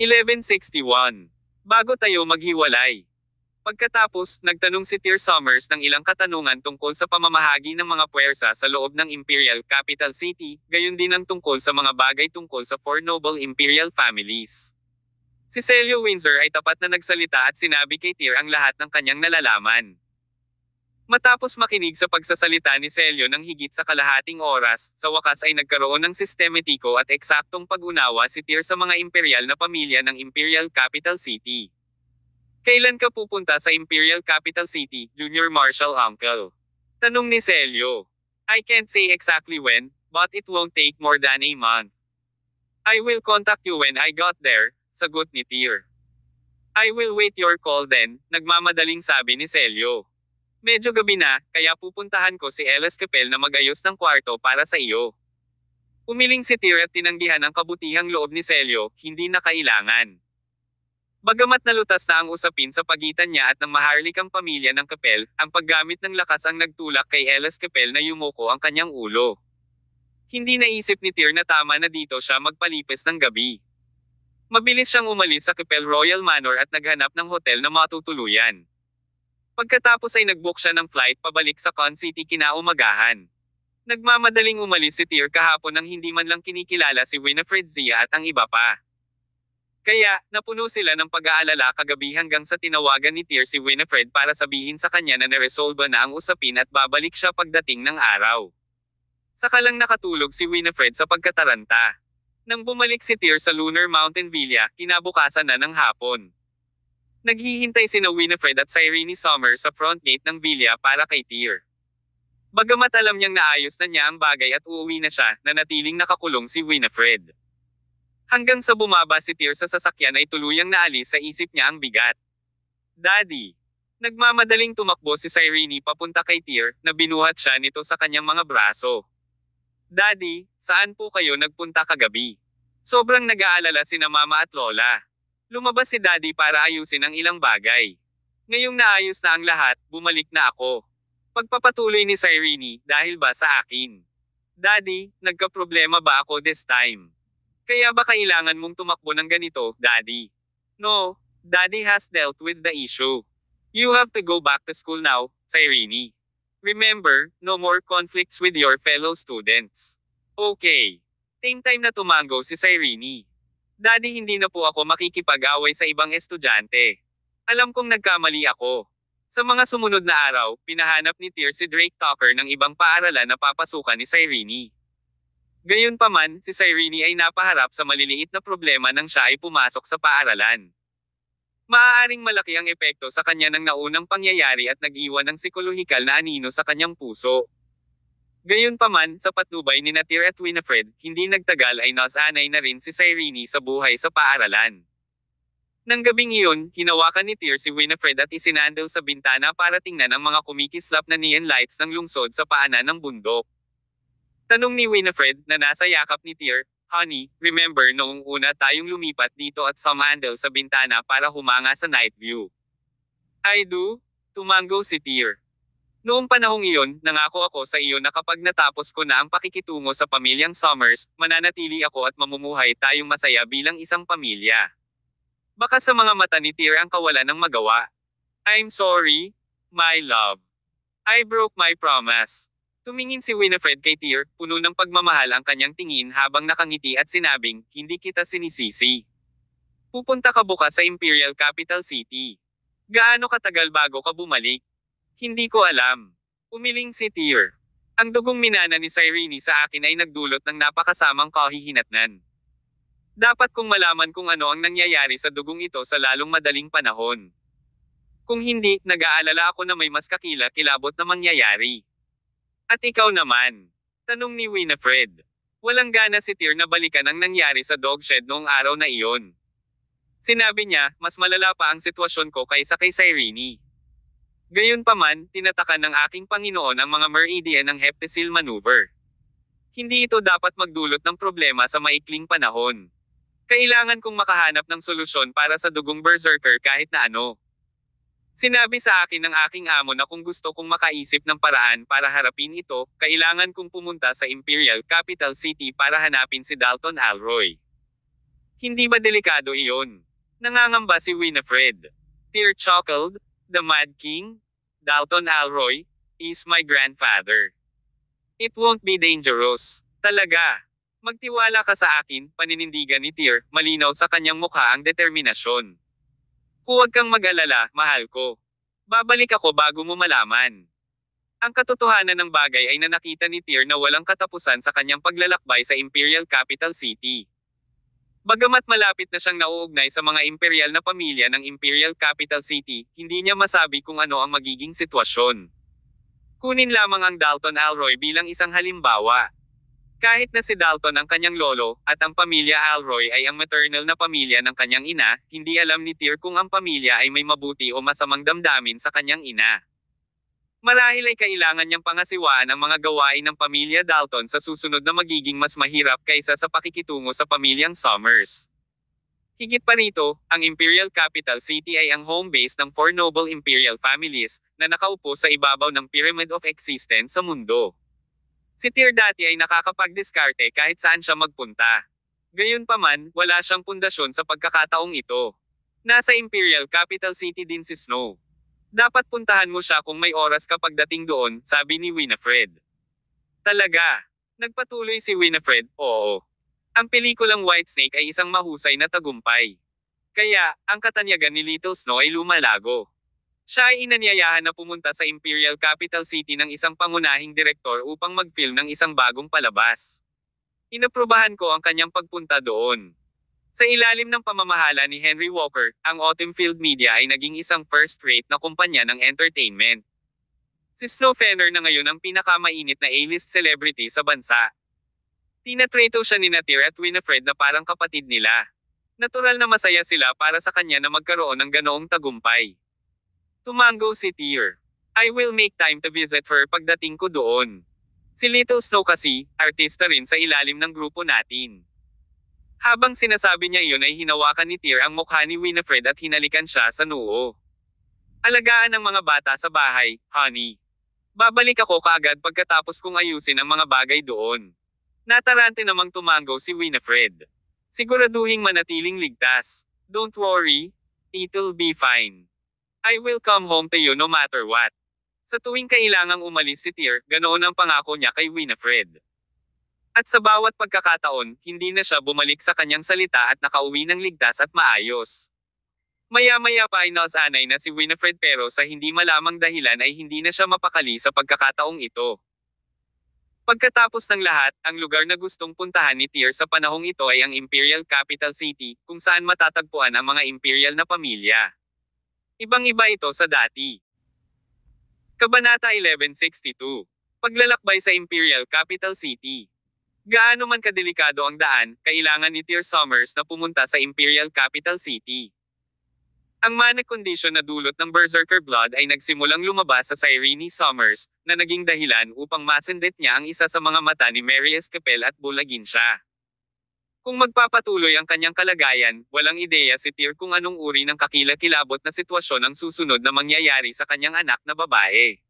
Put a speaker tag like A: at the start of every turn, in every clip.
A: 1161. Bago tayo maghiwalay. Pagkatapos, nagtanong si Tyr Summers ng ilang katanungan tungkol sa pamamahagi ng mga puwersa sa loob ng Imperial Capital City, gayon din ang tungkol sa mga bagay tungkol sa four noble imperial families. Si Celio Windsor ay tapat na nagsalita at sinabi kay Tyr ang lahat ng kanyang nalalaman. Matapos makinig sa pagsasalita ni Celio ng higit sa kalahating oras, sa wakas ay nagkaroon ng sistematiko at eksaktong pag-unawa si Tyr sa mga imperial na pamilya ng Imperial Capital City. Kailan ka pupunta sa Imperial Capital City, Junior Marshal Uncle? Tanong ni Celio. I can't say exactly when, but it won't take more than a month. I will contact you when I got there, sagot ni Tyr. I will wait your call then, nagmamadaling sabi ni Celio. Medyo gabi na, kaya pupuntahan ko si Elas Capel na mag-ayos ng kwarto para sa iyo. Umiling si Tyr at tinanggihan ang kabutihang loob ni Celio, hindi na kailangan. Bagamat nalutas na ang usapin sa pagitan niya at ng maharlikang pamilya ng Capel, ang paggamit ng lakas ang nagtulak kay Elas Capel na yumuko ang kanyang ulo. Hindi naisip ni Tyr na tama na dito siya magpalipis ng gabi. Mabilis siyang umalis sa Capel Royal Manor at naghanap ng hotel na matutuluyan. Pagkatapos ay nag-book siya ng flight pabalik sa Con City kinaumagahan. Nagmamadaling umalis si Tyr kahapon nang hindi man lang kinikilala si Winifred Zia at ang iba pa. Kaya, napuno sila ng pag-aalala kagabi hanggang sa tinawagan ni Tyr si Winifred para sabihin sa kanya na naresolba na ang usapin at babalik siya pagdating ng araw. Saka lang nakatulog si Winifred sa pagkataranta. Nang bumalik si Tyr sa Lunar Mountain Villa, kinabukasan na ng hapon. Naghihintay sina Winifred at Cyrene Summers sa front gate ng villa para kay Tyr. Bagamat alam niyang naayos na niya ang bagay at uuwi na siya, nanatiling nakakulong si Winifred. Hanggang sa bumaba si Tyr sa sasakyan ay tuluyang naalis sa isip niya ang bigat. Daddy! Nagmamadaling tumakbo si Cyrene papunta kay Tyr, na binuhat siya nito sa kanyang mga braso. Daddy, saan po kayo nagpunta kagabi? Sobrang nag-aalala sina Mama at Lola. Lumabas si Daddy para ayusin ang ilang bagay. Ngayong naayos na ang lahat, bumalik na ako. Pagpapatuloy ni Cyrene, dahil ba sa akin? Daddy, nagka-problema ba ako this time? Kaya ba kailangan mong tumakbo ng ganito, Daddy? No, Daddy has dealt with the issue. You have to go back to school now, Cyrene. Remember, no more conflicts with your fellow students. Okay. Same time na tumango si Cyrene. Daddy, hindi na po ako makikipag-away sa ibang estudyante. Alam kong nagkamali ako. Sa mga sumunod na araw, pinahanap ni Tyr si Drake Tucker ng ibang paaralan na papasukan ni Cyrene. Gayunpaman, si Cyrene ay napaharap sa maliliit na problema nang siya ay pumasok sa paaralan. Maaaring malaki ang epekto sa kanya ng naunang pangyayari at nag-iwan ng psikolohikal na anino sa kanyang puso. Gayunpaman, sa patnubay ni Tyr at Winifred, hindi nagtagal ay nasanay na rin si Cyrene sa buhay sa paaralan. Nang gabing iyon, hinawakan ni Tyr si Winifred at isinandal sa bintana para tingnan ang mga kumikislap na neon lights ng lungsod sa paanan ng bundok. Tanong ni Winifred, na nasa yakap ni Tyr, Honey, remember noong una tayong lumipat dito at sumandal sa bintana para humanga sa night view? I do, tumango si Tyr. Noong panahong iyon, nangako ako sa iyo na kapag natapos ko na ang pakikitungo sa pamilyang Summers, mananatili ako at mamumuhay tayong masaya bilang isang pamilya. Baka sa mga mata ni Tyr ang kawalan ng magawa. I'm sorry, my love. I broke my promise. Tumingin si Winifred kay Tyr, puno ng pagmamahal ang kanyang tingin habang nakangiti at sinabing, hindi kita sinisisi. Pupunta ka bukas sa Imperial Capital City. Gaano katagal bago ka bumalik? Hindi ko alam. Umiling si Tyr. Ang dugong minana ni Cyrene sa akin ay nagdulot ng napakasamang kahihinatnan. Dapat kong malaman kung ano ang nangyayari sa dugong ito sa lalong madaling panahon. Kung hindi, nag-aalala ako na may mas kakila-kilabot na mangyayari. At ikaw naman? Tanong ni Winifred. Walang gana si Tyr na balikan ang nangyari sa dog shed noong araw na iyon. Sinabi niya, mas malala pa ang sitwasyon ko kaysa kay Cyrene. Gayunpaman, tinatakan ng aking Panginoon ang mga meridian ng Heptasil Maneuver. Hindi ito dapat magdulot ng problema sa maikling panahon. Kailangan kong makahanap ng solusyon para sa dugong berserker kahit na ano. Sinabi sa akin ng aking amo na kung gusto kong makaisip ng paraan para harapin ito, kailangan kong pumunta sa Imperial Capital City para hanapin si Dalton Alroy. Hindi ba delikado iyon? Nangangamba si Winifred. Tear chuckled, "The Mad King? Dalton Alroy? Is my grandfather. It won't be dangerous. Talaga. Magtiwala ka sa akin," paninindigan ni Tear, malinaw sa kanyang mukha ang determinasyon. "Huwag kang mag-alala, mahal ko. Babalik ako bago mo malaman." Ang katotohanan ng bagay ay nakita ni Tear na walang katapusan sa kanyang paglalakbay sa Imperial Capital City. Bagamat malapit na siyang nauugnay sa mga imperial na pamilya ng Imperial Capital City, hindi niya masabi kung ano ang magiging sitwasyon. Kunin lamang ang Dalton Alroy bilang isang halimbawa. Kahit na si Dalton ang kanyang lolo, at ang pamilya Alroy ay ang maternal na pamilya ng kanyang ina, hindi alam ni Tear kung ang pamilya ay may mabuti o masamang damdamin sa kanyang ina. Marahil ay kailangan niyang pangasiwaan ang mga gawain ng pamilya Dalton sa susunod na magiging mas mahirap kaysa sa pakikitungo sa pamilyang Summers. Higit pa rito, ang Imperial Capital City ay ang home base ng 4 noble imperial families, na nakaupo sa ibabaw ng Pyramid of Existence sa mundo. Si Tear dati ay nakakapagdiskarte kahit saan siya magpunta. Gayunpaman, wala siyang pundasyon sa pagkakataong ito. Nasa Imperial Capital City din si Snow. "Dapat puntahan mo siya kung may oras ka pagdating doon," sabi ni Winifred. Talaga? Nagpatuloy si Winifred, "Oo. Ang pelikulang Whitesnake ay isang mahusay na tagumpay. Kaya, ang katanyagan ni Little Snow ay lumalago." Siya ay inanyayahan na pumunta sa Imperial Capital City ng isang pangunahing direktor upang mag-film ng isang bagong palabas. Inaprubahan ko ang kanyang pagpunta doon. Sa ilalim ng pamamahala ni Henry Walker, ang Autumn Field Media ay naging isang first-rate na kumpanya ng entertainment. Si Snow Fenner na ngayon ang pinakamainit na A-list celebrity sa bansa. Tinatrato siya ni Tear at Winifred na parang kapatid nila. Natural na masaya sila para sa kanya na magkaroon ng ganoong tagumpay. Tumango si Tear. "I will make time to visit her pagdating ko doon. Si Little Snow kasi, artista rin sa ilalim ng grupo natin." Habang sinasabi niya iyon ay hinawakan ni Tear ang mukha ni Winifred at hinalikan siya sa noo. "Alagaan ang mga bata sa bahay, honey. Babalik ako kaagad pagkatapos kong ayusin ang mga bagay doon." Natarante namang tumango si Winifred. "Siguraduhing manatiling ligtas. Don't worry. It'll be fine. I will come home to you no matter what." Sa tuwing kailangang umalis si Tear, ganoon ang pangako niya kay Winifred. At sa bawat pagkakataon, hindi na siya bumalik sa kanyang salita at nakauwi ng ligtas at maayos. Maya-maya pa ay nasanay na si Winifred pero sa hindi malamang dahilan ay hindi na siya mapakali sa pagkakataong ito. Pagkatapos ng lahat, ang lugar na gustong puntahan ni Tear sa panahong ito ay ang Imperial Capital City, kung saan matatagpuan ang mga imperial na pamilya. Ibang-iba ito sa dati. Kabanata 1162. Paglalakbay sa Imperial Capital City. Gaano man kadelikado ang daan, kailangan ni Tear Summers na pumunta sa Imperial Capital City. Ang manic condition na dulot ng berserker blood ay nagsimulang lumabas sa Irene Summers, na naging dahilan upang masendet niya ang isa sa mga mata ni Mary Escapel at bulagin siya. Kung magpapatuloy ang kanyang kalagayan, walang ideya si Tear kung anong uri ng kakilakilabot na sitwasyon ang susunod na mangyayari sa kanyang anak na babae.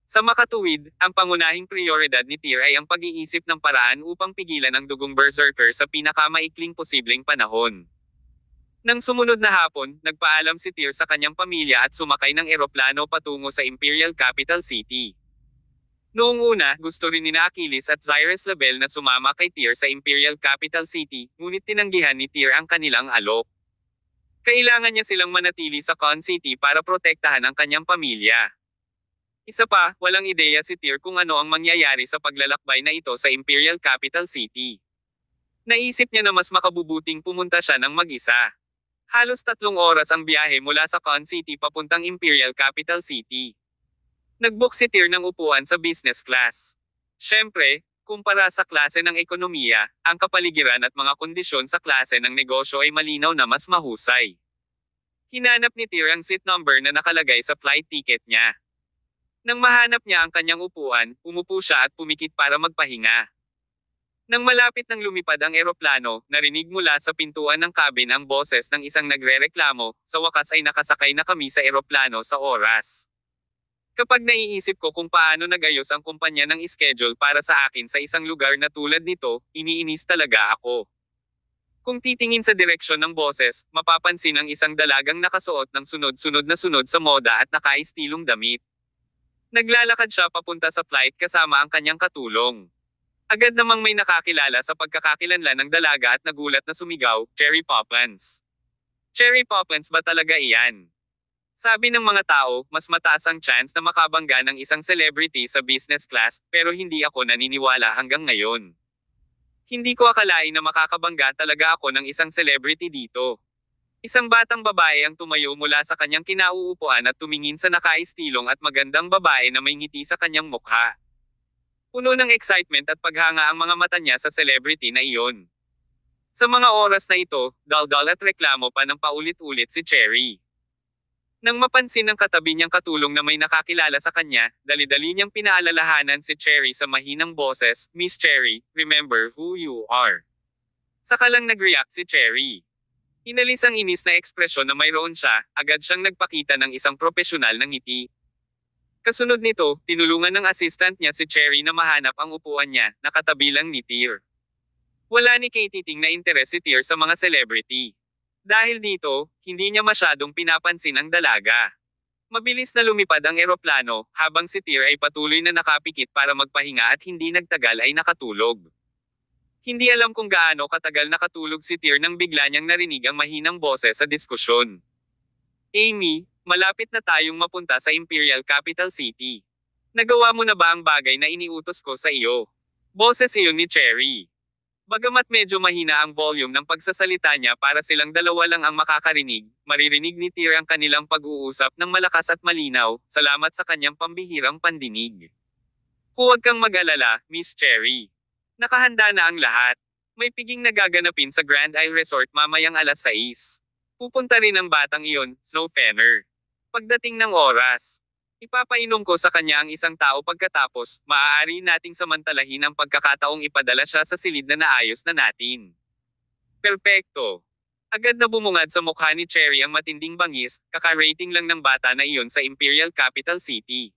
A: Sa makatuwid, ang pangunahing prioridad ni Tear ay ang pag-iisip ng paraan upang pigilan ang dugong berserker sa pinakamaikling posibleng panahon. Nang sumunod na hapon, nagpaalam si Tear sa kanyang pamilya at sumakay ng eroplano patungo sa Imperial Capital City. Noong una, gusto rin ni Achilles at Cyrus Label na sumama kay Tear sa Imperial Capital City, ngunit tinanggihan ni Tear ang kanilang alok. Kailangan niya silang manatili sa Con City para protektahan ang kanyang pamilya. Isa pa, walang ideya si Tear kung ano ang mangyayari sa paglalakbay na ito sa Imperial Capital City. Naisip niya na mas makabubuting pumunta siya ng mag-isa. Halos 3 oras ang biyahe mula sa Con City papuntang Imperial Capital City. Nag-book si Tear ng upuan sa business class. Siyempre, kumpara sa klase ng ekonomiya, ang kapaligiran at mga kondisyon sa klase ng negosyo ay malinaw na mas mahusay. Hinanap ni Tear ang seat number na nakalagay sa flight ticket niya. Nang mahanap niya ang kanyang upuan, umupo siya at pumikit para magpahinga. Nang malapit nang lumipad ang eroplano, narinig mula sa pintuan ng cabin ang boses ng isang nagrereklamo, "Sa wakas ay nakasakay na kami sa eroplano sa oras. Kapag naiisip ko kung paano nagayos ang kumpanya ng schedule para sa akin sa isang lugar na tulad nito, iniinis talaga ako." Kung titingin sa direksyon ng boses, mapapansin ang isang dalagang nakasuot ng sunod-sunod na sunod sa moda at nakaistilong damit. Naglalakad siya papunta sa flight kasama ang kanyang katulong. Agad namang may nakakilala sa pagkakakilanlan ng dalaga at nagulat na sumigaw, "Cherry Poppins! Cherry Poppins ba talaga iyan?" Sabi ng mga tao, mas mataas ang chance na makabangga ng isang celebrity sa business class, pero hindi ako naniniwala hanggang ngayon. Hindi ko akalain na makakabangga talaga ako ng isang celebrity dito. Isang batang babae ang tumayo mula sa kanyang kinauupuan at tumingin sa nakaistilong at magandang babae na may ngiti sa kanyang mukha. Puno ng excitement at paghanga ang mga mata niya sa celebrity na iyon. Sa mga oras na ito, daldal at reklamo pa ng paulit-ulit si Cherry. Nang mapansin ng katabi niyang katulong na may nakakilala sa kanya, dali-dali niyang pinaalalahanan si Cherry sa mahinang boses, "Miss Cherry, remember who you are." Saka lang nag-react si Cherry. Inalis ang inis na ekspresyon na mayroon siya, agad siyang nagpakita ng isang propesyonal na ngiti. Kasunod nito, tinulungan ng assistant niya si Cherry na mahanap ang upuan niya, nakatabi lang ni Tear. Wala ni Katie Ting na interes si Tear sa mga celebrity. Dahil dito, hindi niya masyadong pinapansin ang dalaga. Mabilis na lumipad ang eroplano, habang si Tear ay patuloy na nakapikit para magpahinga at hindi nagtagal ay nakatulog. Hindi alam kung gaano katagal nakatulog si Tear nang bigla niyang narinig ang mahinang boses sa diskusyon. "Amy, malapit na tayong mapunta sa Imperial Capital City. Nagawa mo na ba ang bagay na iniutos ko sa iyo?" Boses iyon ni Cherry. Bagamat medyo mahina ang volume ng pagsasalita niya para silang dalawa lang ang makakarinig, maririnig ni Tear ang kanilang pag-uusap ng malakas at malinaw, salamat sa kanyang pambihirang pandinig. "Huwag kang mag-alala, Miss Cherry. Nakahanda na ang lahat. May piging nagaganapin sa Grand Isle Resort mamayang alas 6. Pupunta rin ang batang iyon, Snow Fenner. Pagdating ng oras, ipapainom ko sa kanya ang isang tao pagkatapos, maaari nating samantalahin ang pagkakataong ipadala siya sa silid na naayos na natin." Perpekto. Agad na bumungad sa mukha ni Cherry ang matinding bangis, kaka-rating lang ng bata na iyon sa Imperial Capital City.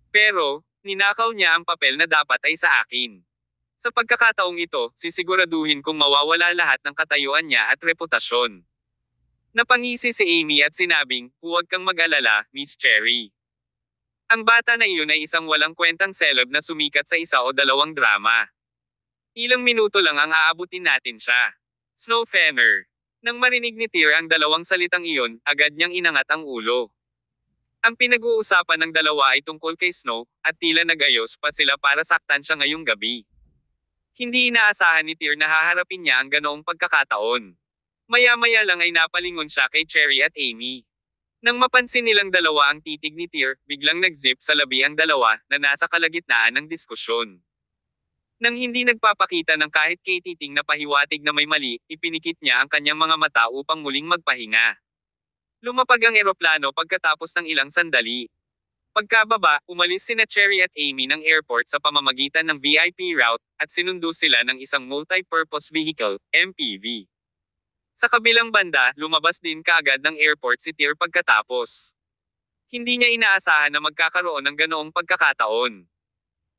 A: Pero, ninakaw niya ang papel na dapat ay sa akin. Sa pagkakataong ito, sisiguraduhin kong mawawala lahat ng katayuan niya at reputasyon. Napangisi si Amy at sinabing, "Huwag kang mag-alala, Miss Cherry. Ang bata na iyon ay isang walang kwentang celeb na sumikat sa isa o dalawang drama. Ilang minuto lang ang aabutin natin siya." Snow Fenner. Nang marinig ni Tear ang dalawang salitang iyon, agad niyang inangat ang ulo. Ang pinag-uusapan ng dalawa ay tungkol kay Snow, at tila nagayos pa sila para saktan siya ngayong gabi. Hindi inaasahan ni Tear na haharapin niya ang ganoong pagkakataon. Maya-maya lang ay napalingon siya kay Cherry at Amy. Nang mapansin nilang dalawa ang titig ni Tear, biglang nag-zip sa labi ang dalawa, na nasa kalagitnaan ng diskusyon. Nang hindi nagpapakita ng kahit katiting na pahiwatig na may mali, ipinikit niya ang kanyang mga mata upang muling magpahinga. Lumapag ang eroplano pagkatapos ng ilang sandali. Pagkababa, umalis sina Cherry at Amy ng airport sa pamamagitan ng VIP route, at sinundo sila ng isang multi-purpose vehicle, MPV. Sa kabilang banda, lumabas din kaagad ng airport si Tear pagkatapos. Hindi niya inaasahan na magkakaroon ng ganoong pagkakataon.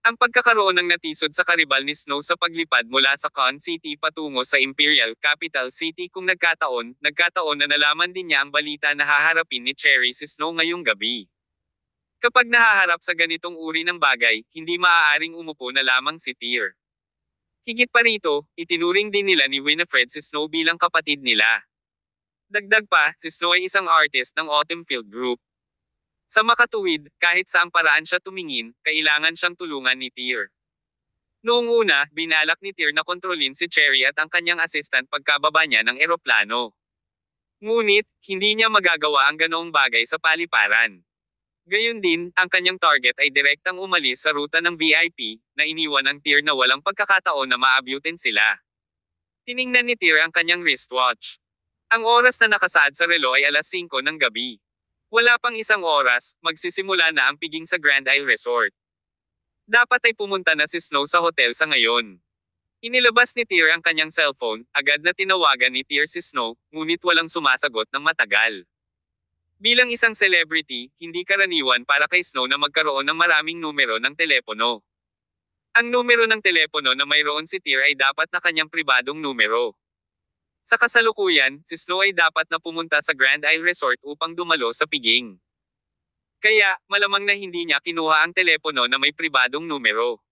A: Ang pagkakaroon ng natisod sa karibal ni Snow sa paglipad mula sa Con City patungo sa Imperial Capital City kung nagkataon na nalaman din niya ang balita na haharapin ni Cherry si Snow ngayong gabi. Kapag nahaharap sa ganitong uri ng bagay, hindi maaaring umupo na lamang si Tear. Higit pa rito, itinuring din nila ni Winifred si Snow bilang kapatid nila. Dagdag pa, si Snow ay isang artist ng Autumn Field Group. Sa makatuwid, kahit saang paraan siya tumingin, kailangan siyang tulungan ni Tear. Noong una, binalak ni Tear na kontrolin si Cherry at ang kanyang assistant pagkababa niya ng eroplano. Ngunit, hindi niya magagawa ang ganoong bagay sa paliparan. Gayon din, ang kanyang target ay direktang umalis sa ruta ng VIP, na iniwan ng Tear na walang pagkakataon na maabutin sila. Tiningnan ni Tear ang kanyang wristwatch. Ang oras na nakasaad sa relo ay alas 5 ng gabi. Wala pang isang oras, magsisimula na ang piging sa Grand Isle Resort. Dapat ay pumunta na si Snow sa hotel sa ngayon. Inilabas ni Tear ang kanyang cellphone, agad na tinawagan ni Tear si Snow, ngunit walang sumasagot ng matagal. Bilang isang celebrity, hindi karaniwan para kay Snow na magkaroon ng maraming numero ng telepono. Ang numero ng telepono na mayroon si Tear ay dapat na kanyang pribadong numero. Sa kasalukuyan, si Snow ay dapat na pumunta sa Grand Isle Resort upang dumalo sa piging. Kaya, malamang na hindi niya kinuha ang telepono na may pribadong numero.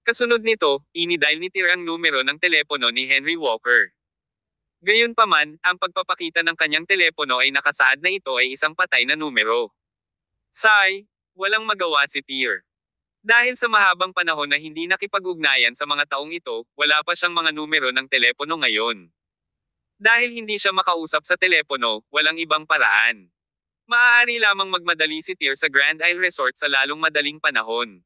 A: Kasunod nito, inidial ni Tyr ang numero ng telepono ni Henry Walker. Gayunpaman, ang pagpapakita ng kanyang telepono ay nakasaad na ito ay isang patay na numero. Walang magawa si Tyr. Dahil sa mahabang panahon na hindi nakipag-ugnayan sa mga taong ito, wala pa siyang mga numero ng telepono ngayon. Dahil hindi siya makausap sa telepono, walang ibang paraan. Maaari lamang magmadali si Tyr sa Grand Isle Resort sa lalong madaling panahon.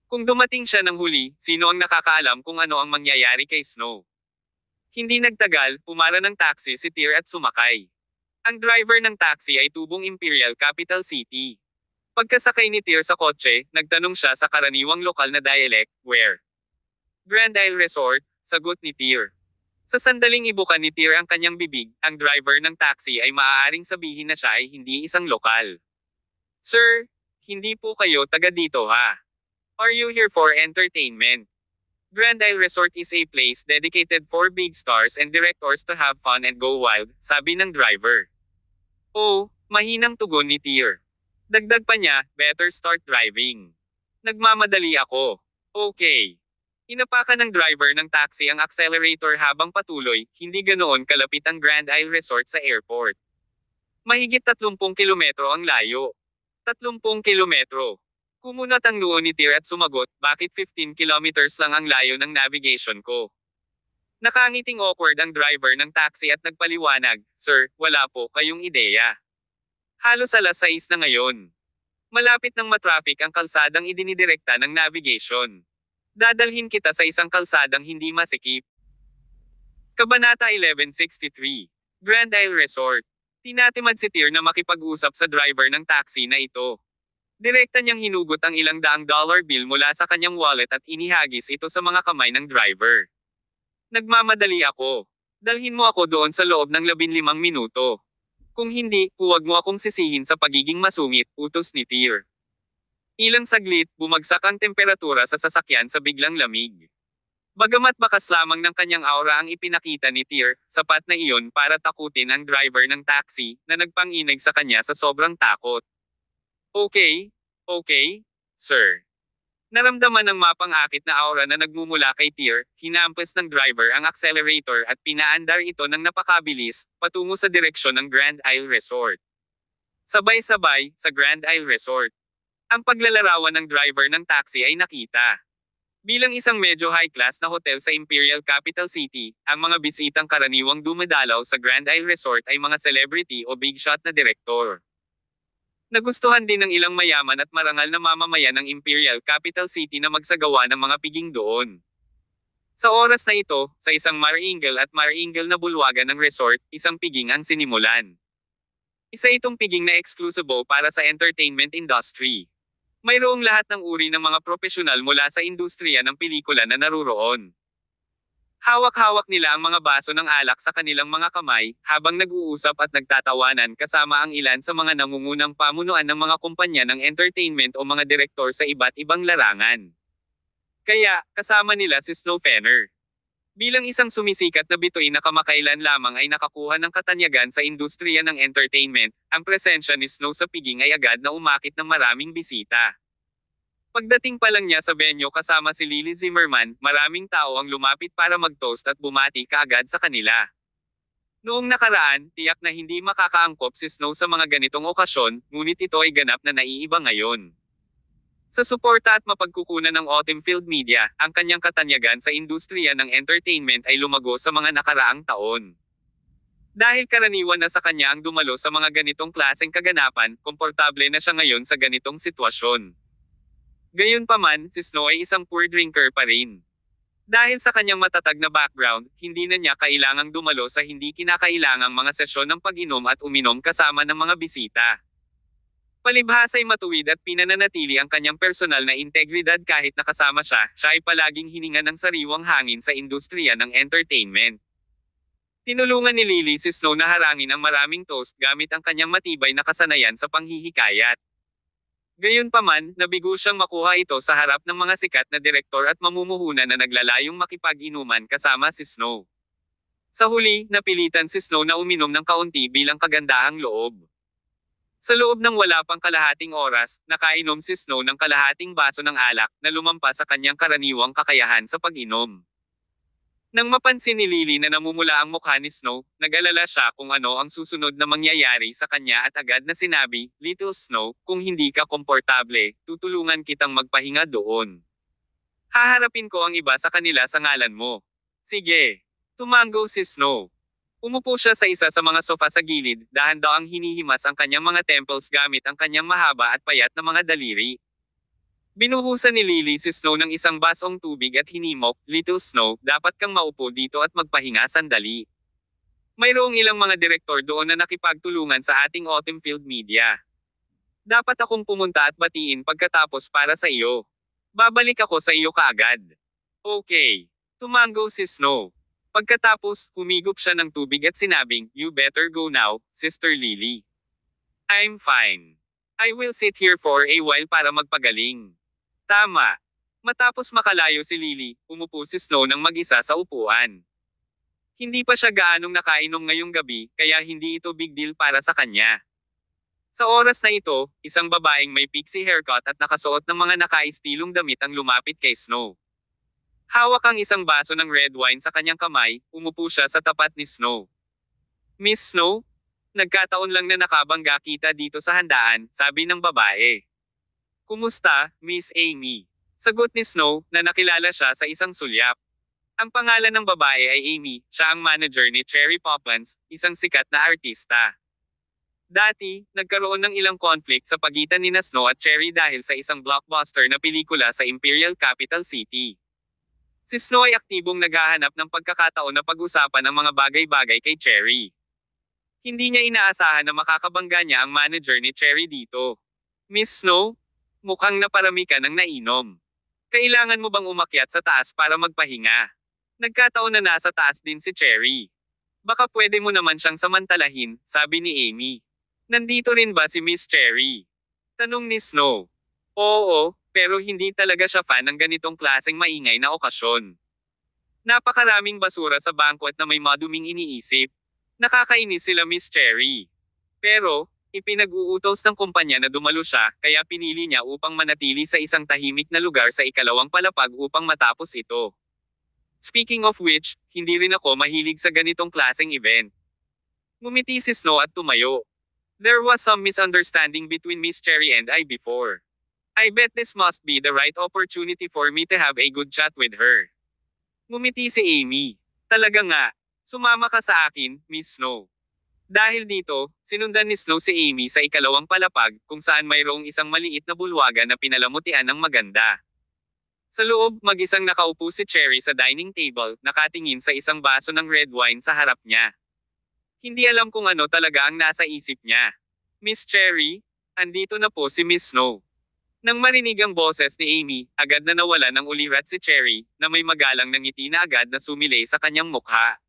A: Kung dumating siya ng huli, sino ang nakakaalam kung ano ang mangyayari kay Snow? Hindi nagtagal, pumara ng taxi si Tyr at sumakay. Ang driver ng taxi ay tubong Imperial Capital City. Pagkasakay ni Tyr sa kotse, nagtanong siya sa karaniwang lokal na dialect, "Where?" "Grand Isle Resort," sagot ni Tyr. Sa sandaling ibukan ni Tyr ang kanyang bibig, ang driver ng taxi ay maaaring sabihin na siya ay hindi isang lokal. "Sir, hindi po kayo taga dito ha? Are you here for entertainment? Grand Isle Resort is a place dedicated for big stars and directors to have fun and go wild," sabi ng driver. "Oh," mahinang tugon ni Tyr. Dagdag pa niya, "Better start driving. Nagmamadali ako." "Okay." Inapakan ng driver ng taxi ang accelerator habang patuloy, hindi ganoon kalapit ang Grand Isle Resort sa airport. Mahigit 30 kilometro ang layo. 30 kilometro. Kumunat ang noo ni Tyr at sumagot, "Bakit 15 kilometers lang ang layo ng navigation ko?" Nakangiting awkward ang driver ng taxi at nagpaliwanag, "Sir, wala po kayong ideya. Halos 6:00 na ngayon. Malapit nang matraffic ang kalsadang idinidirekta ng navigation. Dadalhin kita sa isang kalsadang hindi masikip." Kabanata 1163. Grand Isle Resort. Tinatimad si Tyr na makipag-usap sa driver ng taxi na ito. Direkta niyang hinugot ang ilang daang dollar bill mula sa kanyang wallet at inihagis ito sa mga kamay ng driver. "Nagmamadali ako. Dalhin mo ako doon sa loob ng 15 minuto. Kung hindi, huwag mo akong sisihin sa pagiging masungit," utos ni Tyr. Ilang saglit, bumagsak ang temperatura sa sasakyan sa biglang lamig. Bagamat bakas lamang ng kanyang aura ang ipinakita ni Tyr, sapat na iyon para takutin ang driver ng taxi, na nagpanginig sa kanya sa sobrang takot. Okay, sir." Naramdaman ng mapang-akit na aura na nagmumula kay Tyr, hinampas ng driver ang accelerator at pinaandar ito ng napakabilis, patungo sa direksyon ng Grand Isle Resort. Sabay-sabay, sa Grand Isle Resort. Ang paglalarawan ng driver ng taxi ay nakita. Bilang isang medyo high-class na hotel sa Imperial Capital City, ang mga bisitang karaniwang dumadalaw sa Grand Isle Resort ay mga celebrity o big shot na direktor. Nagustuhan din ng ilang mayaman at marangal na mamamayan ng Imperial Capital City na magsagawa ng mga piging doon. Sa oras na ito, sa isang maringal at maringal na bulwagan ng resort, isang piging ang sinimulan. Isa itong piging na eksklusibo para sa entertainment industry. Mayroong lahat ng uri ng mga profesional mula sa industriya ng pelikula na naruroon. Hawak-hawak nila ang mga baso ng alak sa kanilang mga kamay, habang nag-uusap at nagtatawanan kasama ang ilan sa mga nangungunang pamunuan ng mga kumpanya ng entertainment o mga direktor sa iba't ibang larangan. Kaya, kasama nila si Snow Fenner. Bilang isang sumisikat na bituin na kamakailan lamang ay nakakuha ng katanyagan sa industriya ng entertainment, ang presensya ni Snow sa piging ay agad na umakit ng maraming bisita. Pagdating pa lang niya sa venue kasama si Lily Zimmerman, maraming tao ang lumapit para mag-toast at bumati kaagad sa kanila. Noong nakaraan, tiyak na hindi makakaangkop si Snow sa mga ganitong okasyon, ngunit ito ay ganap na naiiba ngayon. Sa suporta at mapagkukunan ng Autumn Field Media, ang kanyang katanyagan sa industriya ng entertainment ay lumago sa mga nakaraang taon. Dahil karaniwan na sa kanya ang dumalo sa mga ganitong klaseng kaganapan, komportable na siya ngayon sa ganitong sitwasyon. Gayunpaman, si Snow ay isang poor drinker pa rin. Dahil sa kanyang matatag na background, hindi na niya kailangang dumalo sa hindi kinakailangang mga sesyon ng pag-inom at uminom kasama ng mga bisita. Palibhas ay matuwid at pinananatili ang kanyang personal na integridad kahit nakasama siya ay palaging hininga ng sariwang hangin sa industriya ng entertainment. Tinulungan ni Lily si Snow na harangin ang maraming toast gamit ang kanyang matibay na kasanayan sa panghihikayat. Gayunpaman, nabigo siyang makuha ito sa harap ng mga sikat na direktor at mamumuhunan na naglalayong makipag-inuman kasama si Snow. Sa huli, napilitan si Snow na uminom ng kaunti bilang kagandahang loob. Sa loob ng wala pang kalahating oras, nakainom si Snow ng kalahating baso ng alak na lumampas sa kanyang karaniwang kakayahan sa pag-inom. Nang mapansin ni Lily na namumula ang mukha ni Snow, nag-alala siya kung ano ang susunod na mangyayari sa kanya at agad na sinabi, "Little Snow, kung hindi ka komportable, tutulungan kitang magpahinga doon. Haharapin ko ang iba sa kanila sa ngalan mo." "Sige." Tumango si Snow. Umupo siya sa isa sa mga sofa sa gilid, dahan-dahang hinihimas ang kanyang mga temples gamit ang kanyang mahaba at payat na mga daliri. Binuhusan ni Lily si Snow ng isang basong tubig at hinimok, "Little Snow, dapat kang maupo dito at magpahinga sandali. Mayroong ilang mga direktor doon na nakipagtulungan sa ating autumn field media. Dapat akong pumunta at batiin pagkatapos para sa iyo. Babalik ako sa iyo kaagad." "Okay." Tumango si Snow. Pagkatapos, humigop siya ng tubig at sinabing, "You better go now, Sister Lily. I'm fine. I will sit here for a while para magpagaling." Tama. Matapos makalayo si Lily, umupo si Snow ng mag-isa sa upuan. Hindi pa siya gaanong nakainom ngayong gabi, kaya hindi ito big deal para sa kanya. Sa oras na ito, isang babaeng may pixie haircut at nakasuot ng mga nakaistilong damit ang lumapit kay Snow. Hawak ang isang baso ng red wine sa kanyang kamay, umupo siya sa tapat ni Snow. "Miss Snow? Nagkataon lang na nakabangga kita dito sa handaan," sabi ng babae. "Kumusta, Miss Amy?" Sagot ni Snow, na nakilala siya sa isang sulyap. Ang pangalan ng babae ay Amy, siya ang manager ni Cherry Poppins, isang sikat na artista. Dati, nagkaroon ng ilang conflict sa pagitan ni Snow at Cherry dahil sa isang blockbuster na pelikula sa Imperial Capital City. Si Snow ay aktibong naghahanap ng pagkakataon na pag-usapan ang mga bagay-bagay kay Cherry. Hindi niya inaasahan na makakabangga niya ang manager ni Cherry dito. "Miss Snow? Mukhang naparami ka ng nainom. Kailangan mo bang umakyat sa taas para magpahinga? Nagkataon na nasa taas din si Cherry. Baka pwede mo naman siyang samantalahin," sabi ni Amy. "Nandito rin ba si Miss Cherry?" Tanong ni Snow. "Oo, pero hindi talaga siya fan ng ganitong klaseng maingay na okasyon. Napakaraming basura sa banquet na may maduming iniisip. Nakakainis sila Miss Cherry. Pero, ipinag-uutos ng kumpanya na dumalo siya, kaya pinili niya upang manatili sa isang tahimik na lugar sa ikalawang palapag upang matapos ito. Speaking of which, hindi rin ako mahilig sa ganitong klaseng event." Ngumiti si Snow at tumayo. "There was some misunderstanding between Miss Cherry and I before. I bet this must be the right opportunity for me to have a good chat with her." Ngumiti si Amy. "Talaga nga. Sumama ka sa akin, Miss Snow." Dahil dito, sinundan ni Snow si Amy sa ikalawang palapag, kung saan mayroong isang maliit na bulwagan na pinalamutian ng maganda. Sa loob, mag-isang nakaupo si Cherry sa dining table, nakatingin sa isang baso ng red wine sa harap niya. Hindi alam kung ano talaga ang nasa isip niya. "Miss Cherry? Andito na po si Miss Snow." Nang marinig ang boses ni Amy, agad na nawala ng ulirat si Cherry, na may magalang na ngiti na agad na sumilay sa kanyang mukha.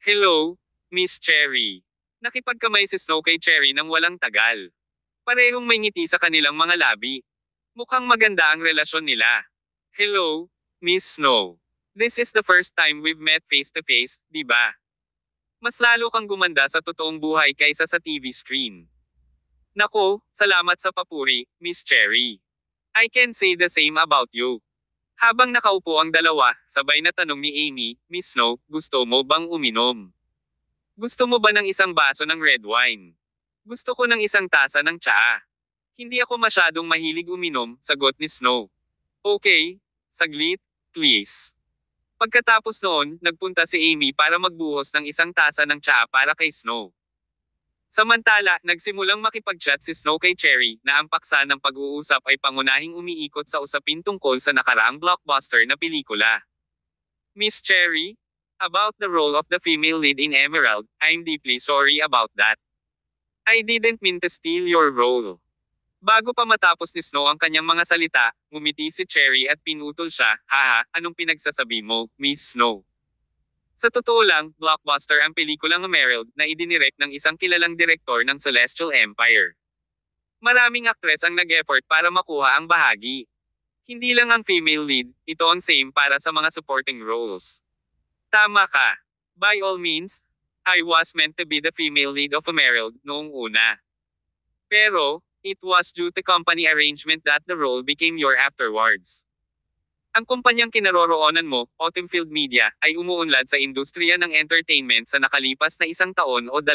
A: "Hello, Miss Cherry." Nakipagkamay si Snow kay Cherry nang walang tagal. Parehong may ngiti sa kanilang mga labi. Mukhang maganda ang relasyon nila. "Hello, Miss Snow. This is the first time we've met face to face, di ba? Mas lalo kang gumanda sa totoong buhay kaysa sa TV screen." "Nako, salamat sa papuri, Miss Cherry. I can say the same about you." Habang nakaupo ang dalawa, sabay na tanong ni Amy, "Miss Snow, gusto mo bang uminom? Gusto mo ba ng isang baso ng red wine? Gusto ko ng isang tasa ng tsaa." "Hindi ako masyadong mahilig uminom," sagot ni Snow. "Okay, saglit, please." Pagkatapos noon, nagpunta si Amy para magbuhos ng isang tasa ng tsaa para kay Snow. Samantala, nagsimulang makipag-chat si Snow kay Cherry, na ang paksa ng pag-uusap ay pangunahing umiikot sa usapin tungkol sa nakaraang blockbuster na pelikula. "Miss Cherry? About the role of the female lead in Emerald, I'm deeply sorry about that. I didn't mean to steal your role." Bago pa matapos ni Snow ang kanyang mga salita, ngumiti si Cherry at pinutol siya, "Haha, anong pinagsasabi mo, Miss Snow? Sa totoo lang, blockbuster ang pelikulang Emerald na idinirect ng isang kilalang direktor ng Celestial Empire. Maraming aktres ang nag-effort para makuha ang bahagi. Hindi lang ang female lead, ito ang same para sa mga supporting roles." "Tama ka. By all means, I was meant to be the female lead of Emerald noong una. Pero, it was due to company arrangement that the role became your afterwards. Ang kumpanyang kinaroroonan mo, Autumnfield Media, ay umuunlad sa industriya ng entertainment sa nakalipas na 1 taon o 2.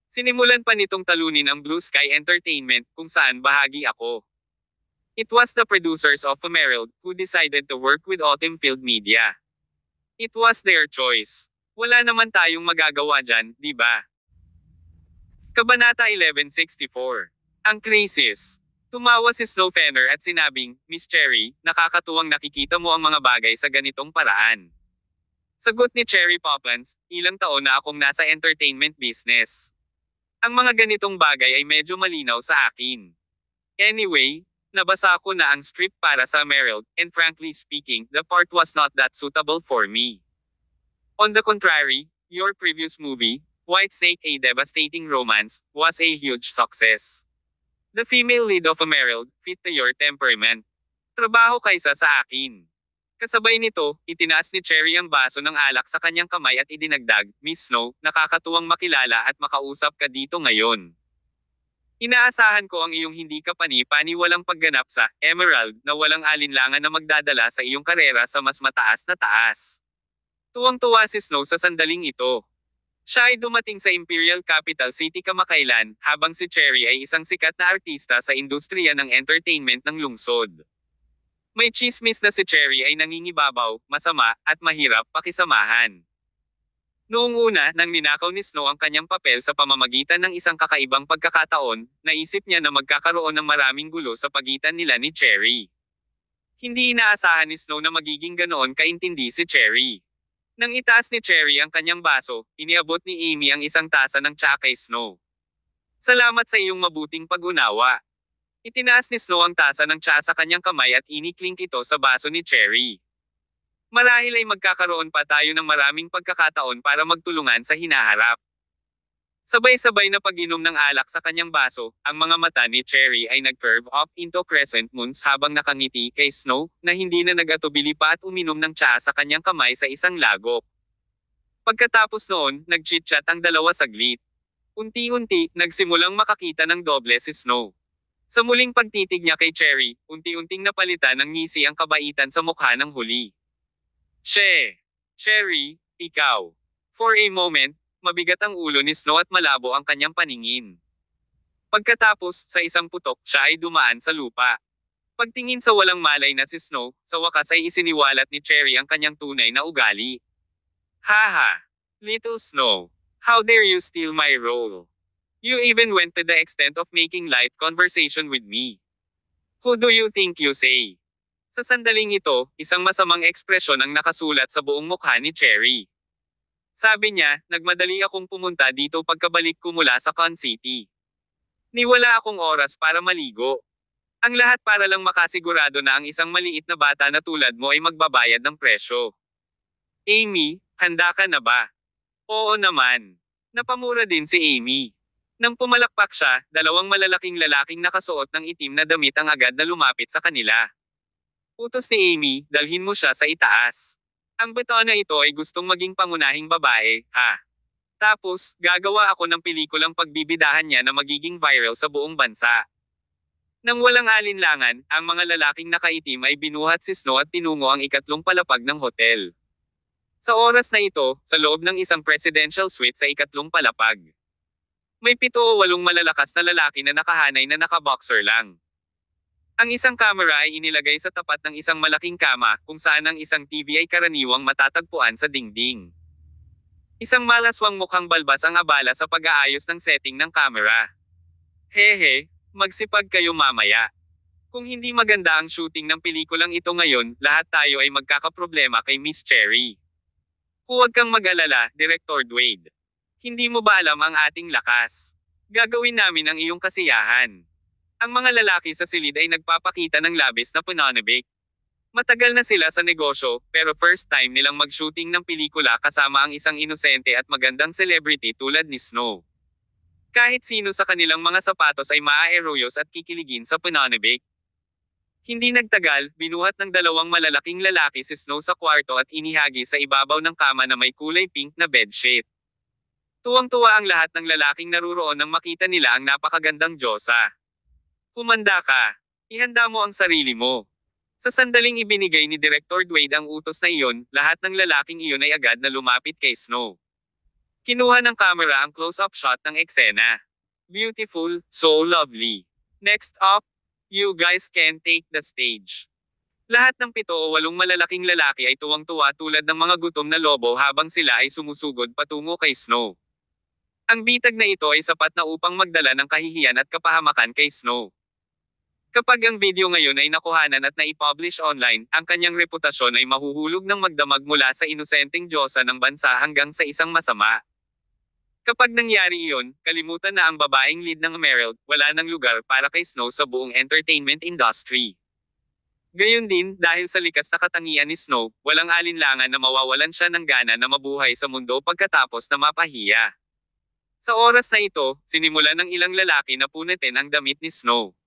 A: Sinimulan pa nitong talunin ang Blue Sky Entertainment kung saan bahagi ako. It was the producers of Emerald who decided to work with Autumnfield Media. It was their choice. Wala naman tayong magagawa dyan, di ba? Kabanata 1164. Ang krisis. Tumawa si Snow Fenner at sinabing, Miss Cherry, nakakatuwang nakikita mo ang mga bagay sa ganitong paraan. Sagot ni Cherry Poppins, ilang taon na akong nasa entertainment business. Ang mga ganitong bagay ay medyo malinaw sa akin. Anyway, nabasa ko na ang script para sa Emerald, and frankly speaking, the part was not that suitable for me. On the contrary, your previous movie, Whitesnake: A Devastating Romance, was a huge success. The female lead of Emerald fit to your temperament. Trabaho kaysa sa akin. Kasabay nito, itinaas ni Cherry ang baso ng alak sa kanyang kamay at idinagdag, Miss Snow, nakakatuwang makilala at makausap ka dito ngayon. Inaasahan ko ang iyong hindi ka pani-paniwalang pagganap sa Emerald na walang alinlangan na magdadala sa iyong karera sa mas mataas na taas. Tuwang-tuwa si Snow sa sandaling ito. Siya ay dumating sa Imperial Capital City kamakailan, habang si Cherry ay isang sikat na artista sa industriya ng entertainment ng lungsod. May chismis na si Cherry ay nangingibabaw, masama, at mahirap pakisamahan. Noong una, nang ninakaw ni Snow ang kanyang papel sa pamamagitan ng isang kakaibang pagkakataon, naisip niya na magkakaroon ng maraming gulo sa pagitan nila ni Cherry. Hindi inaasahan ni Snow na magiging ganoon kaintindi si Cherry. Nang itaas ni Cherry ang kanyang baso, iniabot ni Amy ang isang tasa ng tsaa kay Snow. Salamat sa iyong mabuting pag-unawa. Itinaas ni Snow ang tasa ng tsaa sa kanyang kamay at iniklink ito sa baso ni Cherry. Marahil ay magkakaroon pa tayo ng maraming pagkakataon para magtulungan sa hinaharap. Sabay-sabay na pag-inom ng alak sa kanyang baso, ang mga mata ni Cherry ay nag-curve up into crescent moons habang nakangiti kay Snow, na hindi na nag-atubili pa at uminom ng tsaa sa kanyang kamay sa isang lagok. Pagkatapos noon, nag-chit-chat ang dalawa saglit. Unti-unti, nagsimulang makakita ng doble si Snow. Sa muling pagtitig niya kay Cherry, unti-unting napalitan ng ngisi ang kabaitan sa mukha ng huli. Cherry, ikaw. For a moment, mabigat ang ulo ni Snow at malabo ang kanyang paningin. Pagkatapos, sa isang putok, siya ay dumaan sa lupa. Pagtingin sa walang malay na si Snow, sa wakas ay isiniwalat ni Cherry ang kanyang tunay na ugali. Haha! Little Snow. How dare you steal my role? You even went to the extent of making light conversation with me. Who do you think you say? Sa sandaling ito, isang masamang ekspresyon ang nakasulat sa buong mukha ni Cherry. Sabi niya, nagmadali akong pumunta dito pagkabalik ko mula sa Con City. Niwala akong oras para maligo. Ang lahat para lang makasigurado na ang isang maliit na bata na tulad mo ay magbabayad ng presyo. Amy, handa ka na ba? Oo naman. Napamura din si Amy. Nang pumalakpak siya, dalawang malalaking lalaking nakasuot ng itim na damit ang agad na lumapit sa kanila. Utos ni Amy, dalhin mo siya sa itaas. Ang beto na ito ay gustong maging pangunahing babae, ha? Tapos, gagawa ako ng pelikulang pagbibidahan niya na magiging viral sa buong bansa. Nang walang alinlangan, ang mga lalaking nakaitim ay binuhat si Snow at tinungo ang ikatlong palapag ng hotel. Sa oras na ito, sa loob ng isang presidential suite sa ikatlong palapag. May 7 o 8 malalakas na lalaki na nakahanay na nakaboxer lang. Ang isang kamera ay inilagay sa tapat ng isang malaking kama, kung saan ang isang TV ay karaniwang matatagpuan sa dingding. Isang malaswang mukhang balbas ang abala sa pag-aayos ng setting ng kamera. Hehe, magsipag kayo mamaya. Kung hindi maganda ang shooting ng pelikulang ito ngayon, lahat tayo ay magkakaproblema kay Miss Cherry. Huwag kang mag-alala, Director Dwayne. Hindi mo ba alam ang ating lakas? Gagawin namin ang iyong kasiyahan. Ang mga lalaki sa silid ay nagpapakita ng labis na pananabik. Matagal na sila sa negosyo, pero first time nilang mag-shooting ng pelikula kasama ang isang inosente at magandang celebrity tulad ni Snow. Kahit sino sa kanilang mga sapatos ay maa-eroyos at kikiligin sa pananabik. Hindi nagtagal, binuhat ng dalawang malalaking lalaki si Snow sa kwarto at inihagi sa ibabaw ng kama na may kulay pink na bedsheet. Tuwang-tuwa ang lahat ng lalaking naruroon nang makita nila ang napakagandang Diyosa. Humanda ka. Ihanda mo ang sarili mo. Sa sandaling ibinigay ni Director Dwayne ang utos na iyon, lahat ng lalaking iyon ay agad na lumapit kay Snow. Kinuha ng camera ang close-up shot ng eksena. Beautiful, so lovely. Next up, you guys can take the stage. Lahat ng 7 o 8 malalaking lalaki ay tuwang-tuwa tulad ng mga gutom na lobo habang sila ay sumusugod patungo kay Snow. Ang bitag na ito ay sapat na upang magdala ng kahihiyan at kapahamakan kay Snow. Kapag ang video ngayon ay nakuhanan at naipublish online, ang kanyang reputasyon ay mahuhulog ng magdamag mula sa inosenteng Diyosa ng bansa hanggang sa isang masama. Kapag nangyari iyon, kalimutan na ang babaeng lead ng Emerald, wala nang lugar para kay Snow sa buong entertainment industry. Gayon din, dahil sa likas na katangian ni Snow, walang alinlangan na mawawalan siya ng gana na mabuhay sa mundo pagkatapos na mapahiya. Sa oras na ito, sinimulan ng ilang lalaki na punitin ang damit ni Snow.